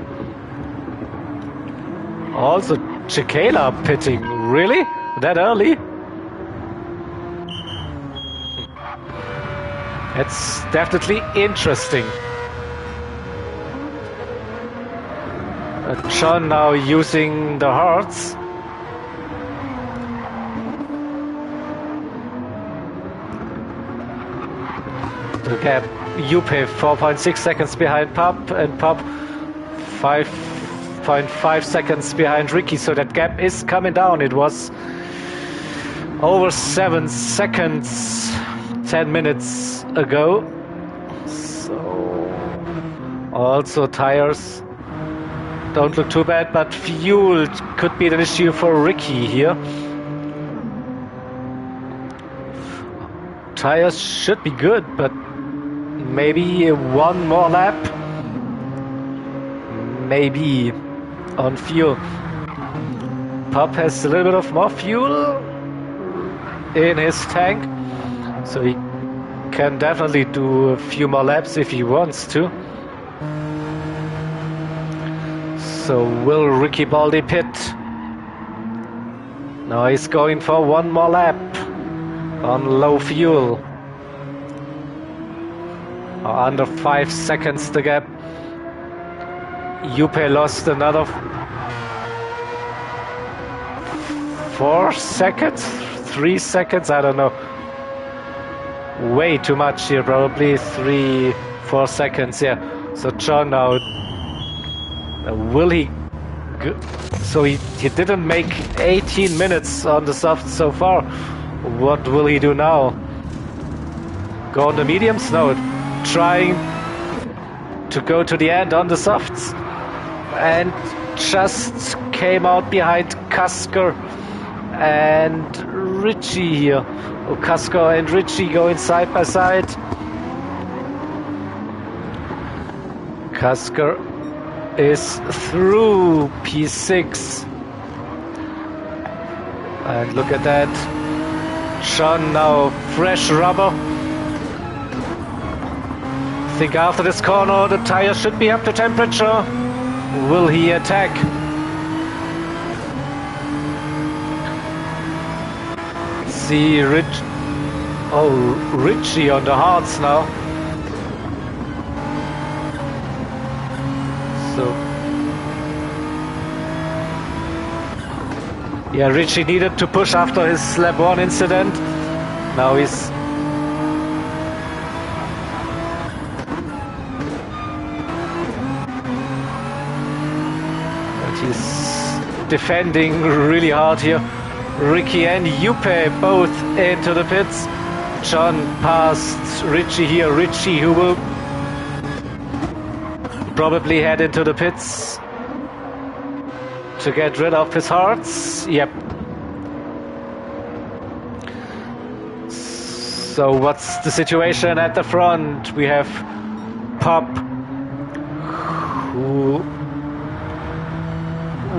Also Chikela pitting, really? That early? It's definitely interesting. John now using the hearts. The gap, Juppe 4.6 seconds behind Pop, and Pop 5.5 seconds behind Ricky, so that gap is coming down. It was over 7 seconds 10 minutes ago. So also tires don't look too bad, but fuel could be an issue for Ricky here. Tires should be good, but maybe one more lap. Maybe on fuel. Pop has a little bit of more fuel in his tank, so he can definitely do a few more laps if he wants to. So will Ricky Baldi pit? Now he's going for one more lap on low fuel. Under 5 seconds the gap. Juppe lost another 4 seconds, 3 seconds, I don't know. Way too much here, probably 3-4 seconds. Yeah. So John now, will he? So he didn't make 18 minutes on the soft so far. What will he do now? Go on the mediums? No, trying to go to the end on the softs, and just came out behind Kasker and Richie here. Oh, Kasker and Richie going side by side. Kasker is through P6. And look at that. Sean now fresh rubber. I think after this corner the tire should be up to temperature. Will he attack? See Richie on the hards now. So yeah, Richie needed to push after his lap 1 incident. Now he's defending really hard here. Ricky and Juppe both into the pits. John passed Richie here. Richie, who will probably head into the pits to get rid of his hearts. Yep. So what's the situation at the front? We have Pop, who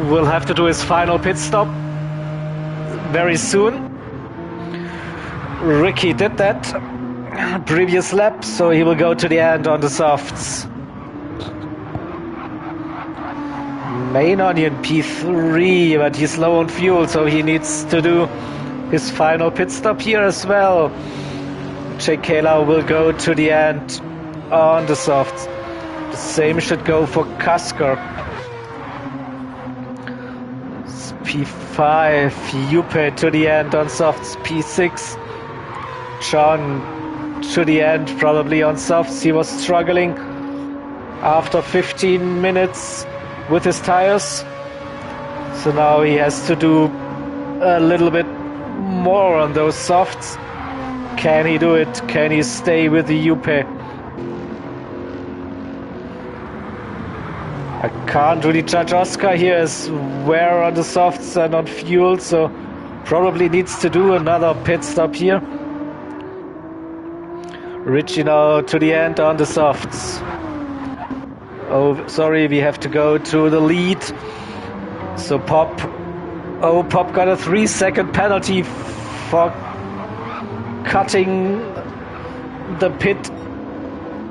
will have to do his final pit stop very soon. Ricky did that previous lap, so he will go to the end on the softs. Main Onion P3, but he's low on fuel, so he needs to do his final pit stop here as well. CLR will go to the end on the softs. The same should go for Kasker. P5, Juppe to the end on softs. P6, John to the end probably on softs. He was struggling after 15 minutes with his tires, so now he has to do a little bit more on those softs. Can he do it? Can he stay with the Juppe? I can't really judge Oscar here as where on the softs and on fuel, so probably needs to do another pit stop here. Richie now to the end on the softs. Oh, sorry, we have to go to the lead. So Pop got a 3-second penalty for cutting the pit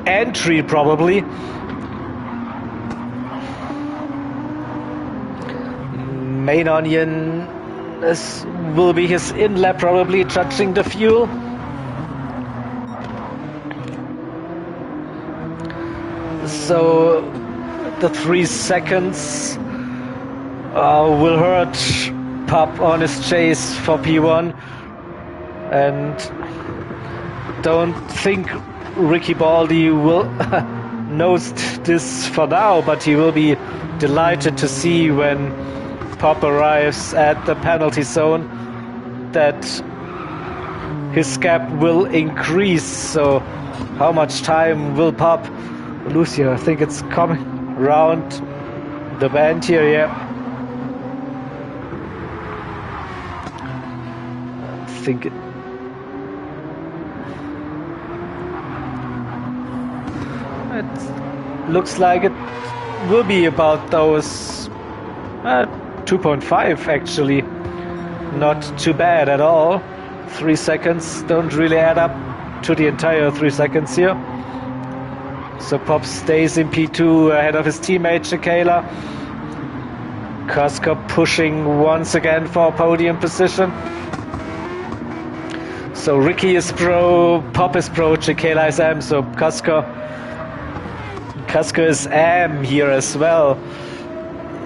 entry probably. Main Onion will be his in lap probably, judging the fuel. So the 3 seconds will hurt Pop on his chase for P1, and don't think Ricky Baldi will knows this for now, but he will be delighted to see when Pop arrives at the penalty zone that his gap will increase. So how much time will Pop lose here? I think it's coming around the bend here, yeah. I think it looks like it will be about those 2.5 actually. Not too bad at all. 3 seconds don't really add up to the entire 3 seconds here. So Pop stays in P2 ahead of his teammate Chikela. Kuska pushing once again for a podium position. So Ricky is pro, Pop is pro, Chikela is M, so Kuska is M here as well.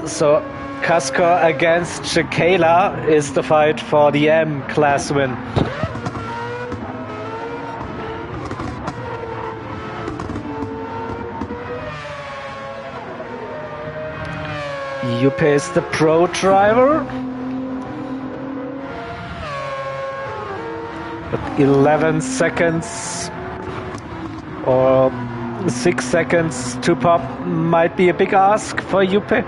So Kuska against Chikela is the fight for the M class win. Juppe is the pro driver. But 11 seconds or 6 seconds to Pop might be a big ask for Juppe.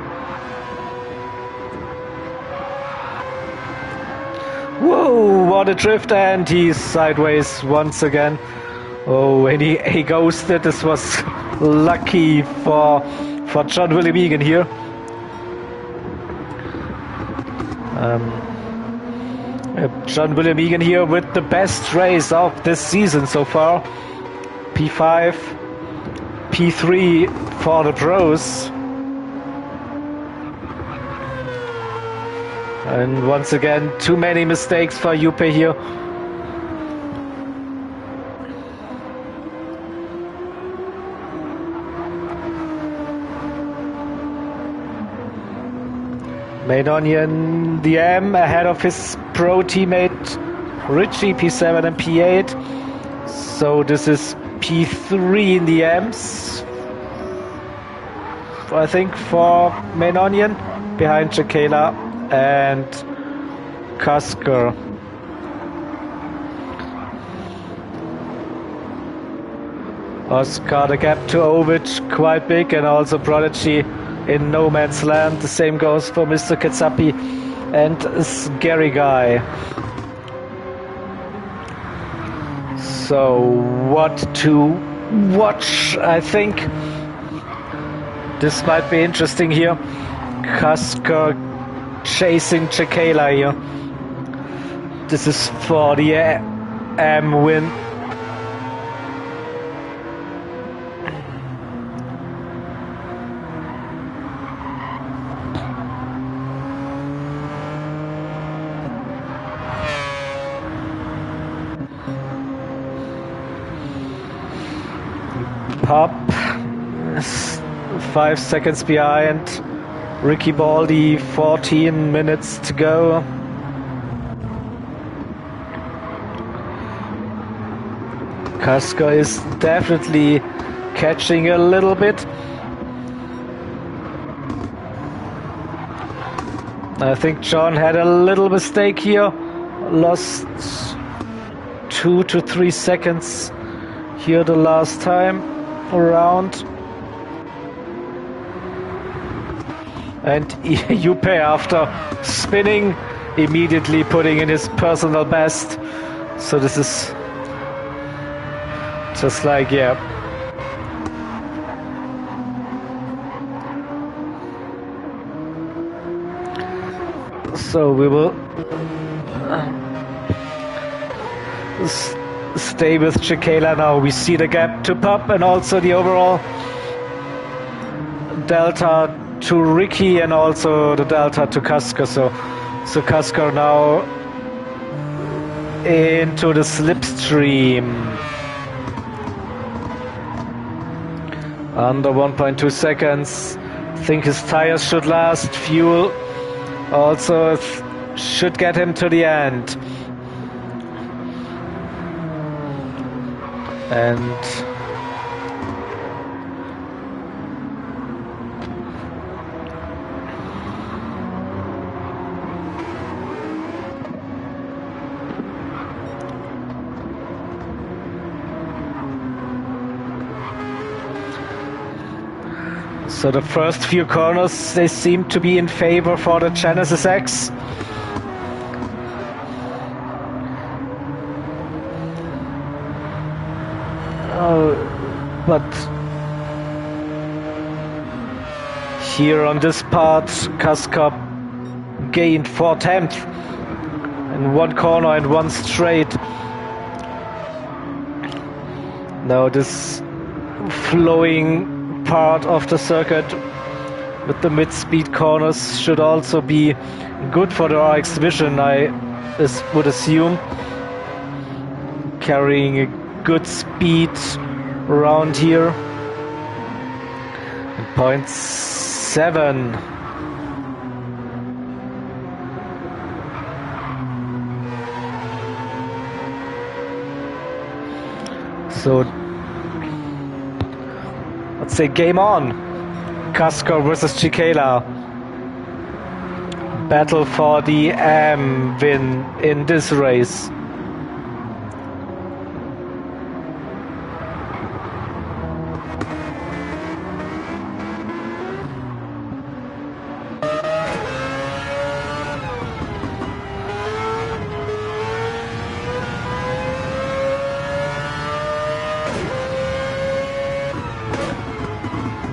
Whoa, what a drift, and he's sideways once again. Oh, and he ghosted. This was lucky for John William Egan here. John William Egan here with the best race of this season so far. P5, P3 for the pros. And once again, too many mistakes for Juppe here. Main Onion, the M, ahead of his pro teammate Richie, P7 and P8. So this is P3 in the M's, I think, for Main Onion, behind Chikela and Kuska. Oscar, the gap to Ovic quite big, and also Prodigy in no man's land. The same goes for Mr. Ketsapi and Scary Guy. So what to watch? I think this might be interesting here. Kuska chasing Chikela here. This is for the M win. Pop 5 seconds behind. Ricky Baldi, 14 minutes to go. Kuska is definitely catching a little bit. I think John had a little mistake here. Lost 2 to 3 seconds here the last time around. And Juppe, after spinning, immediately putting in his personal best. So this is just like, yeah. So we will stay with Chikela now. We see the gap to Pop and also the overall delta to Ricky and also the delta to Kuska. So Kuska now into the slipstream. Under 1.2 seconds. I think his tires should last. Fuel also should get him to the end. And So the first few corners, they seem to be in favor for the Genesis X. But here on this part, Kaskar gained 4/10 in one corner and one straight. Now this flowing part of the circuit with the mid-speed corners should also be good for the RX Vision, I would assume. Carrying a good speed around here. 0.7. So let's say game on. Kaskar versus Chikela. Battle for the AM win in this race.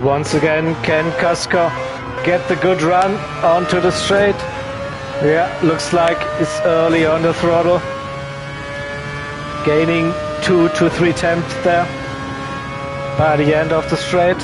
Once again, can Kaskar get the good run onto the straight? Yeah, looks like it's early on the throttle. Gaining 2 to 3 tenths there by the end of the straight.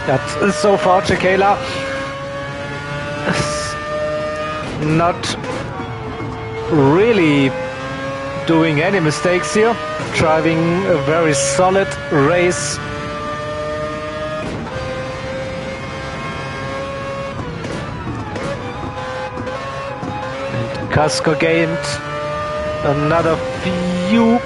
That's so far Chikela not really doing any mistakes here, driving a very solid race. And Kaskar gained another few.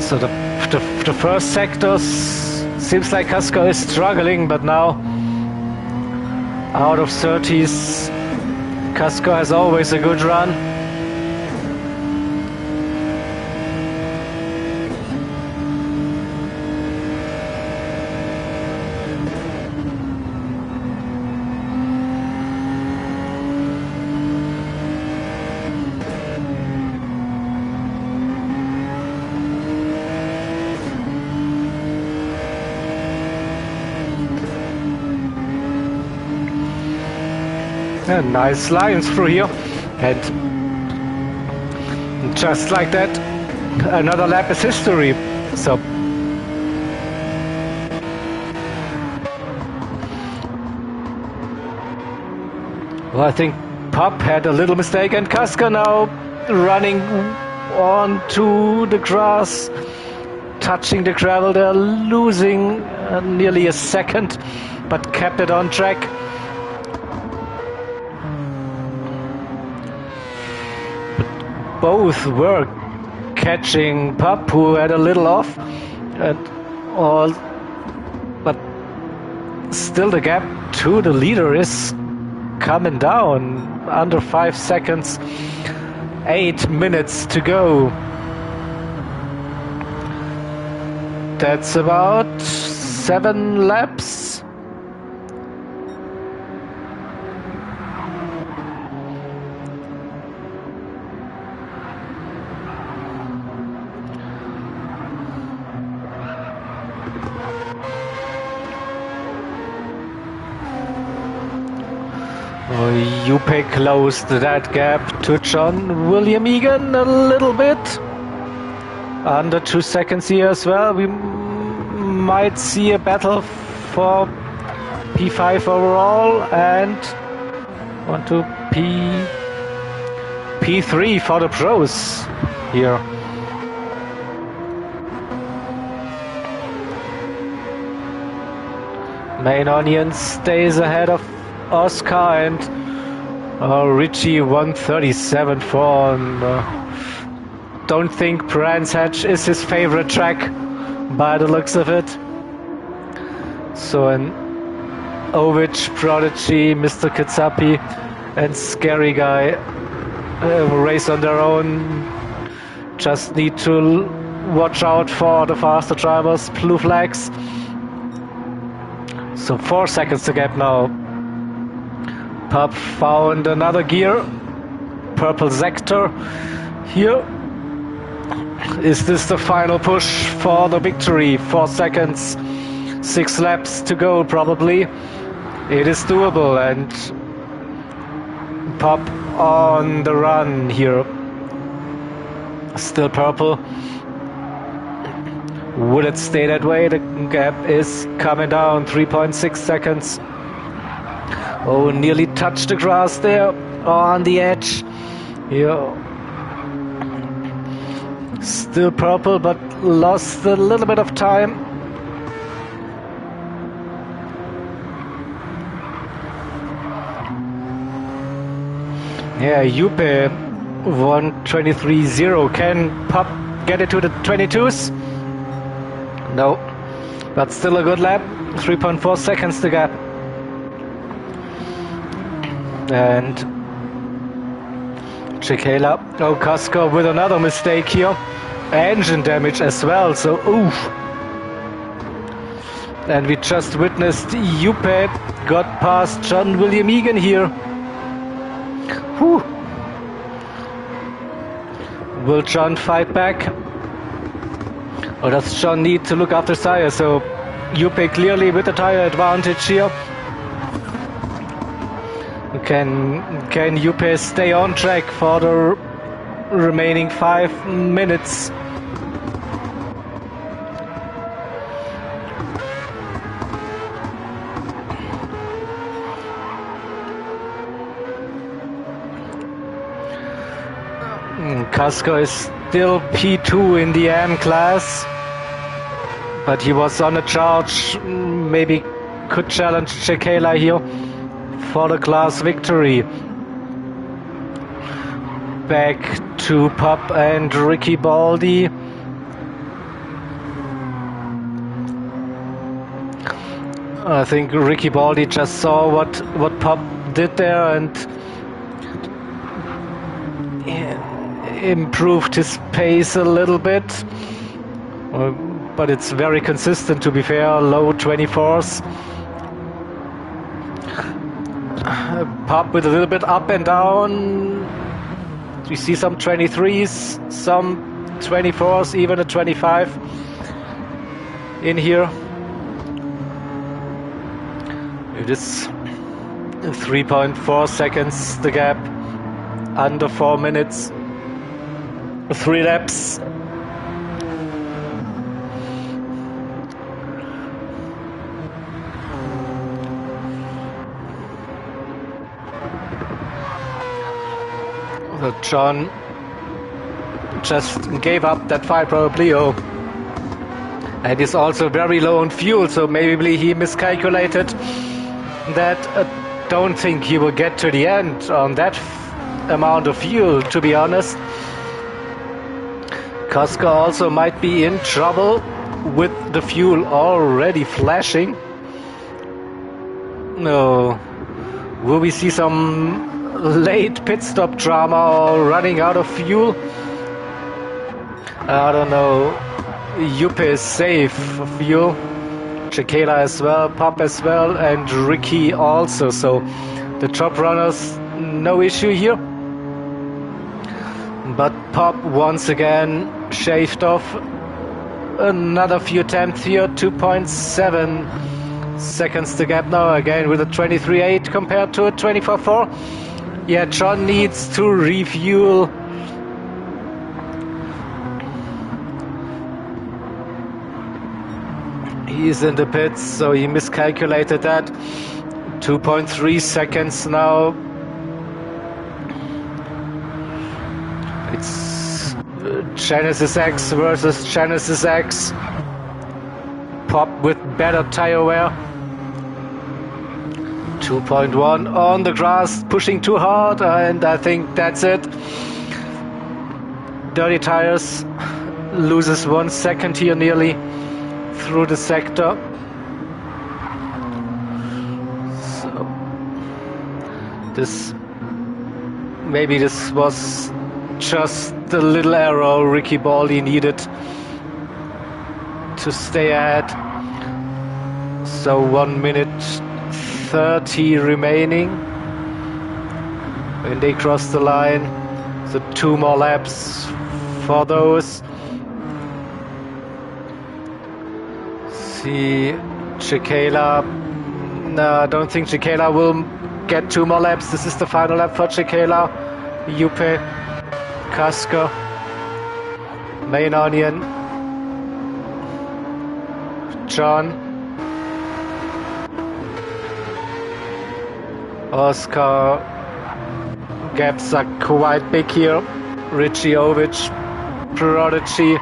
So the first sector seems like Kaskar is struggling, but now out of 30s, Kaskar has always a good run. Yeah, nice lines through here, and just like that, another lap is history. So well, I think Pop had a little mistake, and Kaskar now running onto the grass, touching the gravel there, losing nearly a second, but kept it on track. Both were catching Pup, who had a little off, and all, but still the gap to the leader is coming down. Under 5 seconds, 8 minutes to go. That's about 7 laps. Jupe closed that gap to John William Egan a little bit. Under 2 seconds here as well. We might see a battle for P5 overall and on to P3 for the pros here. Main Onion stays ahead of Oscar and Richie 137.4. And, don't think Brands Hatch is his favorite track by the looks of it. So an Ovich, Prodigy, Mr. Kitsapi and Scary Guy race on their own. Just need to watch out for the faster drivers. Blue flags. So 4 seconds to gap now. Pup found another gear. Purple sector here. Is this the final push for the victory? 4 seconds, 6 laps to go probably. It is doable, and Pup on the run here. Still purple. Will it stay that way? The gap is coming down, 3.6 seconds. Oh, nearly touched the grass there on the edge. Yeah. Still purple, but lost a little bit of time. Yeah, Juppe 1:23.0. Can Pup get it to the 22s? No, but still a good lap. 3.4 seconds to gap. And Chikela, oh, Casco with another mistake here. Engine damage as well, so oof. And we just witnessed Juppe got past John William Egan here. Whew. Will John fight back? Or does John need to look after tire? So Juppe clearly with the tire advantage here. Can Juppe stay on track for the remaining 5 minutes? Casco is still P2 in the M class, but he was on a charge. Maybe could challenge Chikela here for the class victory. Back to Pup and Ricky Baldi. I think Ricky Baldi just saw what Pup did there and improved his pace a little bit. But it's very consistent, to be fair. Low 24s. Pup with a little bit up and down. We see some 23s, some 24s, even a 25 in here. It is 3.4 seconds the gap, under 4 minutes, 3 laps. So John just gave up that fight probably, and is also very low on fuel, so maybe he miscalculated that. Don't think he will get to the end on that amount of fuel, to be honest. Casca also might be in trouble with the fuel already flashing. No. Will we see some late pit stop drama or running out of fuel? I don't know. Juppe is safe for fuel. Chikela as well, Pup as well, and Ricky also. So the top runners, no issue here. But Pup once again shaved off another few attempts here. 2.7 seconds to gap now, again with a 23.8 compared to a 24.4. Yeah, John needs to refuel. He's in the pits, so he miscalculated that. 2.3 seconds now. It's Genesis X versus Genesis X. Pop with better tire wear. 2.1 on the grass, pushing too hard, and I think that's it. Dirty tires, loses 1 second here nearly through the sector. So maybe this was just the little error Ricky Baldi needed to stay ahead. So 1 minute 30 remaining when they cross the line. So 2 more laps for those. See Chikela. No, I don't think Chikela will get 2 more laps. This is the final lap for Chikela. Juppe, Kasker, Main Onion, John, Oscar. Gaps are quite big here. Richie Ovich, Prodigy,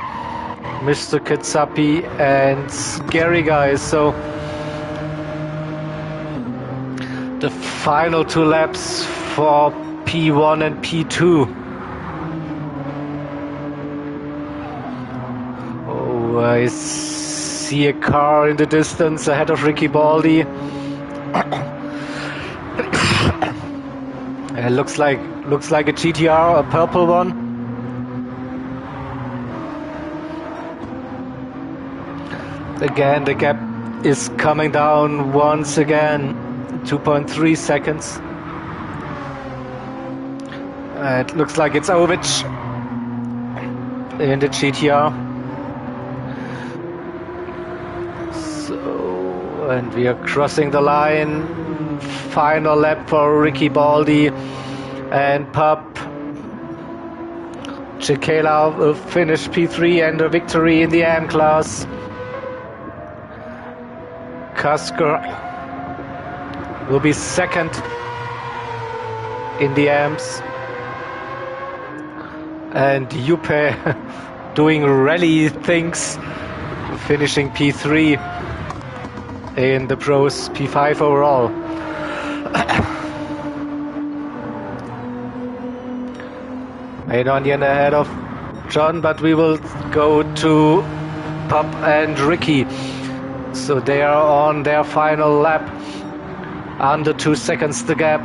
Mr. Kitsapi, and Scary Guys. So the final 2 laps for P1 and P2. Oh, I see a car in the distance ahead of Ricky Baldi. It looks like a GTR, a purple one. Again, the gap is coming down once again. 2.3 seconds. It looks like it's Ovich in the GTR. So, and we are crossing the line. Final lap for Ricky Baldi and Pup. Chikela will finish P3 and a victory in the AM class. Kasker will be second in the AMs. And Juppe doing rally things, finishing P3 in the pros, P5 overall. Main Onion ahead of John, but we will go to Pup and Ricky. So they are on their final lap. Under 2 seconds the gap.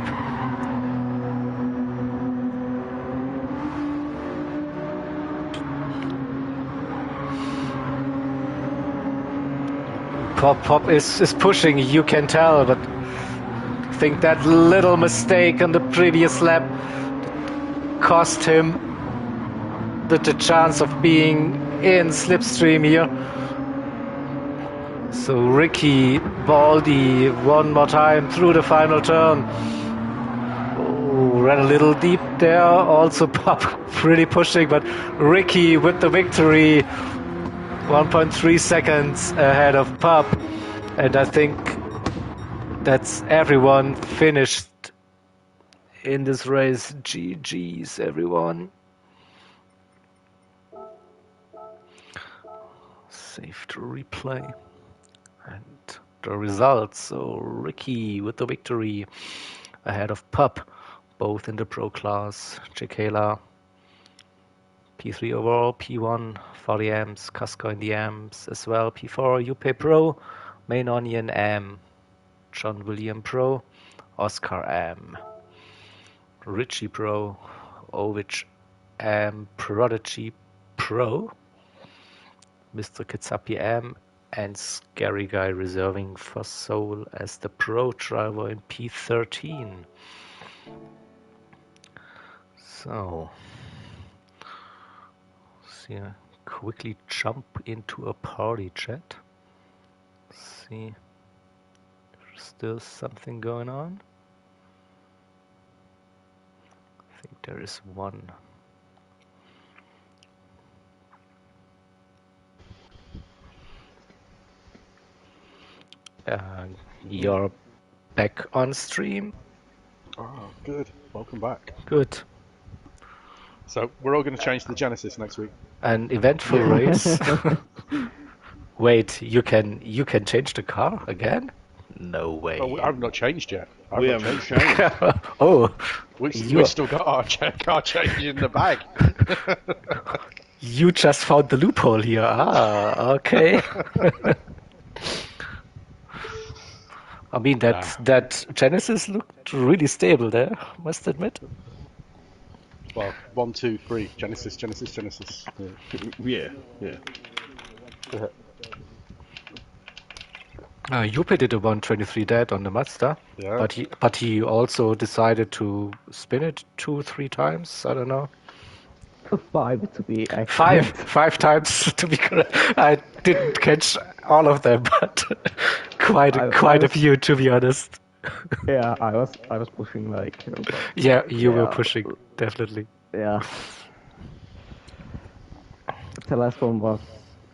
Pop is pushing, you can tell, but I think that little mistake on the previous lap cost him the chance of being in slipstream here. So Ricky Baldi one more time through the final turn. Oh, ran a little deep there. Also Pop pretty pushing, but Ricky with the victory. 1.3 seconds ahead of Pup, and I think that's everyone finished in this race. GG's everyone. Save to replay and the results. So Ricky with the victory ahead of Pup, both in the pro class. Chikela P3 overall, P1 for the AMs, Casco in the AMs as well, P4 Juppe Pro, Main Onion AM, John William Pro, Oscar AM, Richie Pro, Ovich AM, Prodigy Pro, Mr. Kitsapi AM, and Scary Guy reserving for Seoul as the Pro driver in P13. So yeah, quickly jump into a party chat. See if there's still something going on. I think there is one. You're back on stream. Oh, good. Welcome back. Good. So we're all going to change to the Genesis next week. An eventful race. Wait, you can change the car again? No way. Oh, I've not changed yet. We haven't changed. Oh, We've you still got our car change in the bag. you just found the loophole here. Ah, okay. I mean that Genesis looked really stable there, must admit. Well, 1, 2, 3. Genesis. Yeah. Juppe did a 123 dead on the Mazda, Yeah. but he also decided to spin it 2-3 times. I don't know. 5 to be accurate. Five times to be correct. I didn't catch all of them, but quite a few, to be honest. Yeah, I was pushing like. But, Yeah, you were pushing, definitely. Yeah. The last one was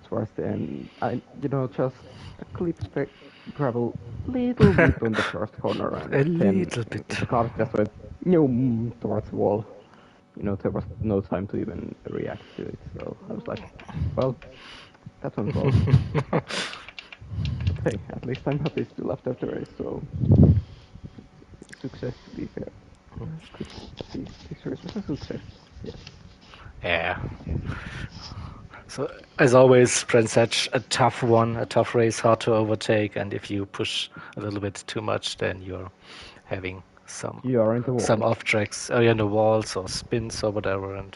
towards the end. I just a clip spec gravel little bit on the first corner and A then little bit. the car just went towards the wall. There was no time to even react to it, so I was like, well, that went well. But hey, at least I'm happy still after the race, so success to be fair. This race was a success, yes. Yeah. So, as always, such a tough one, a tough race, hard to overtake, and if you push a little bit too much, then you're having You are in the wall. some off tracks, in the walls or spins or whatever. And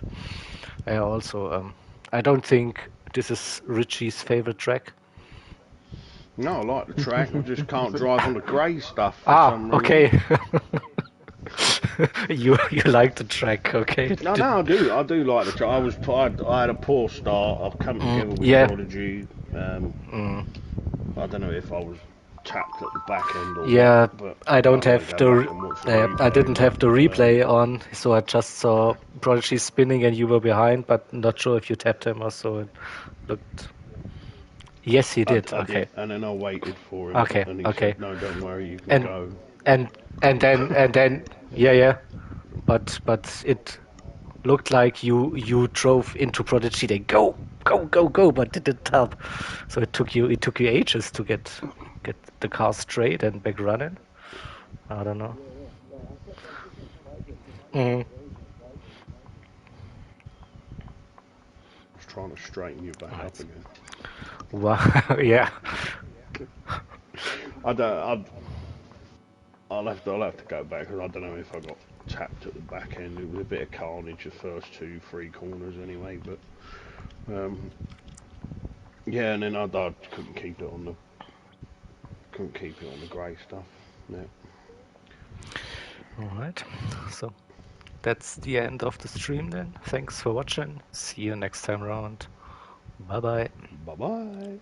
I also, I don't think this is Richie's favorite track. No, I like the track. I just can't drive on the grey stuff for some reason. Okay. you like the track, okay? No, I do like the track. I had a poor start. I've come together with Prodigy. I don't know if I was tapped at the back end or what, but I don't have I didn't have the replay but, on, so I just saw Prodigy spinning and you were behind, but not sure if you tapped him or so. It looked. Yes, he did. I okay. did, and then I waited for him. Okay. And he said, "No, don't worry, you can And go." and then yeah, but it looked like you drove into Prodigy. They go, but didn't help. So it took you ages to get the car straight and back running. I don't know. I was trying to straighten you back up again. Wow. Yeah. I'll have to go back because I don't know if I got tapped at the back end. It was a bit of carnage the first 2-3 corners anyway, but yeah, and then I couldn't keep it on the grey stuff. Yeah. All right. So that's the end of the stream then. Thanks for watching. See you next time around. Bye bye. Bye bye.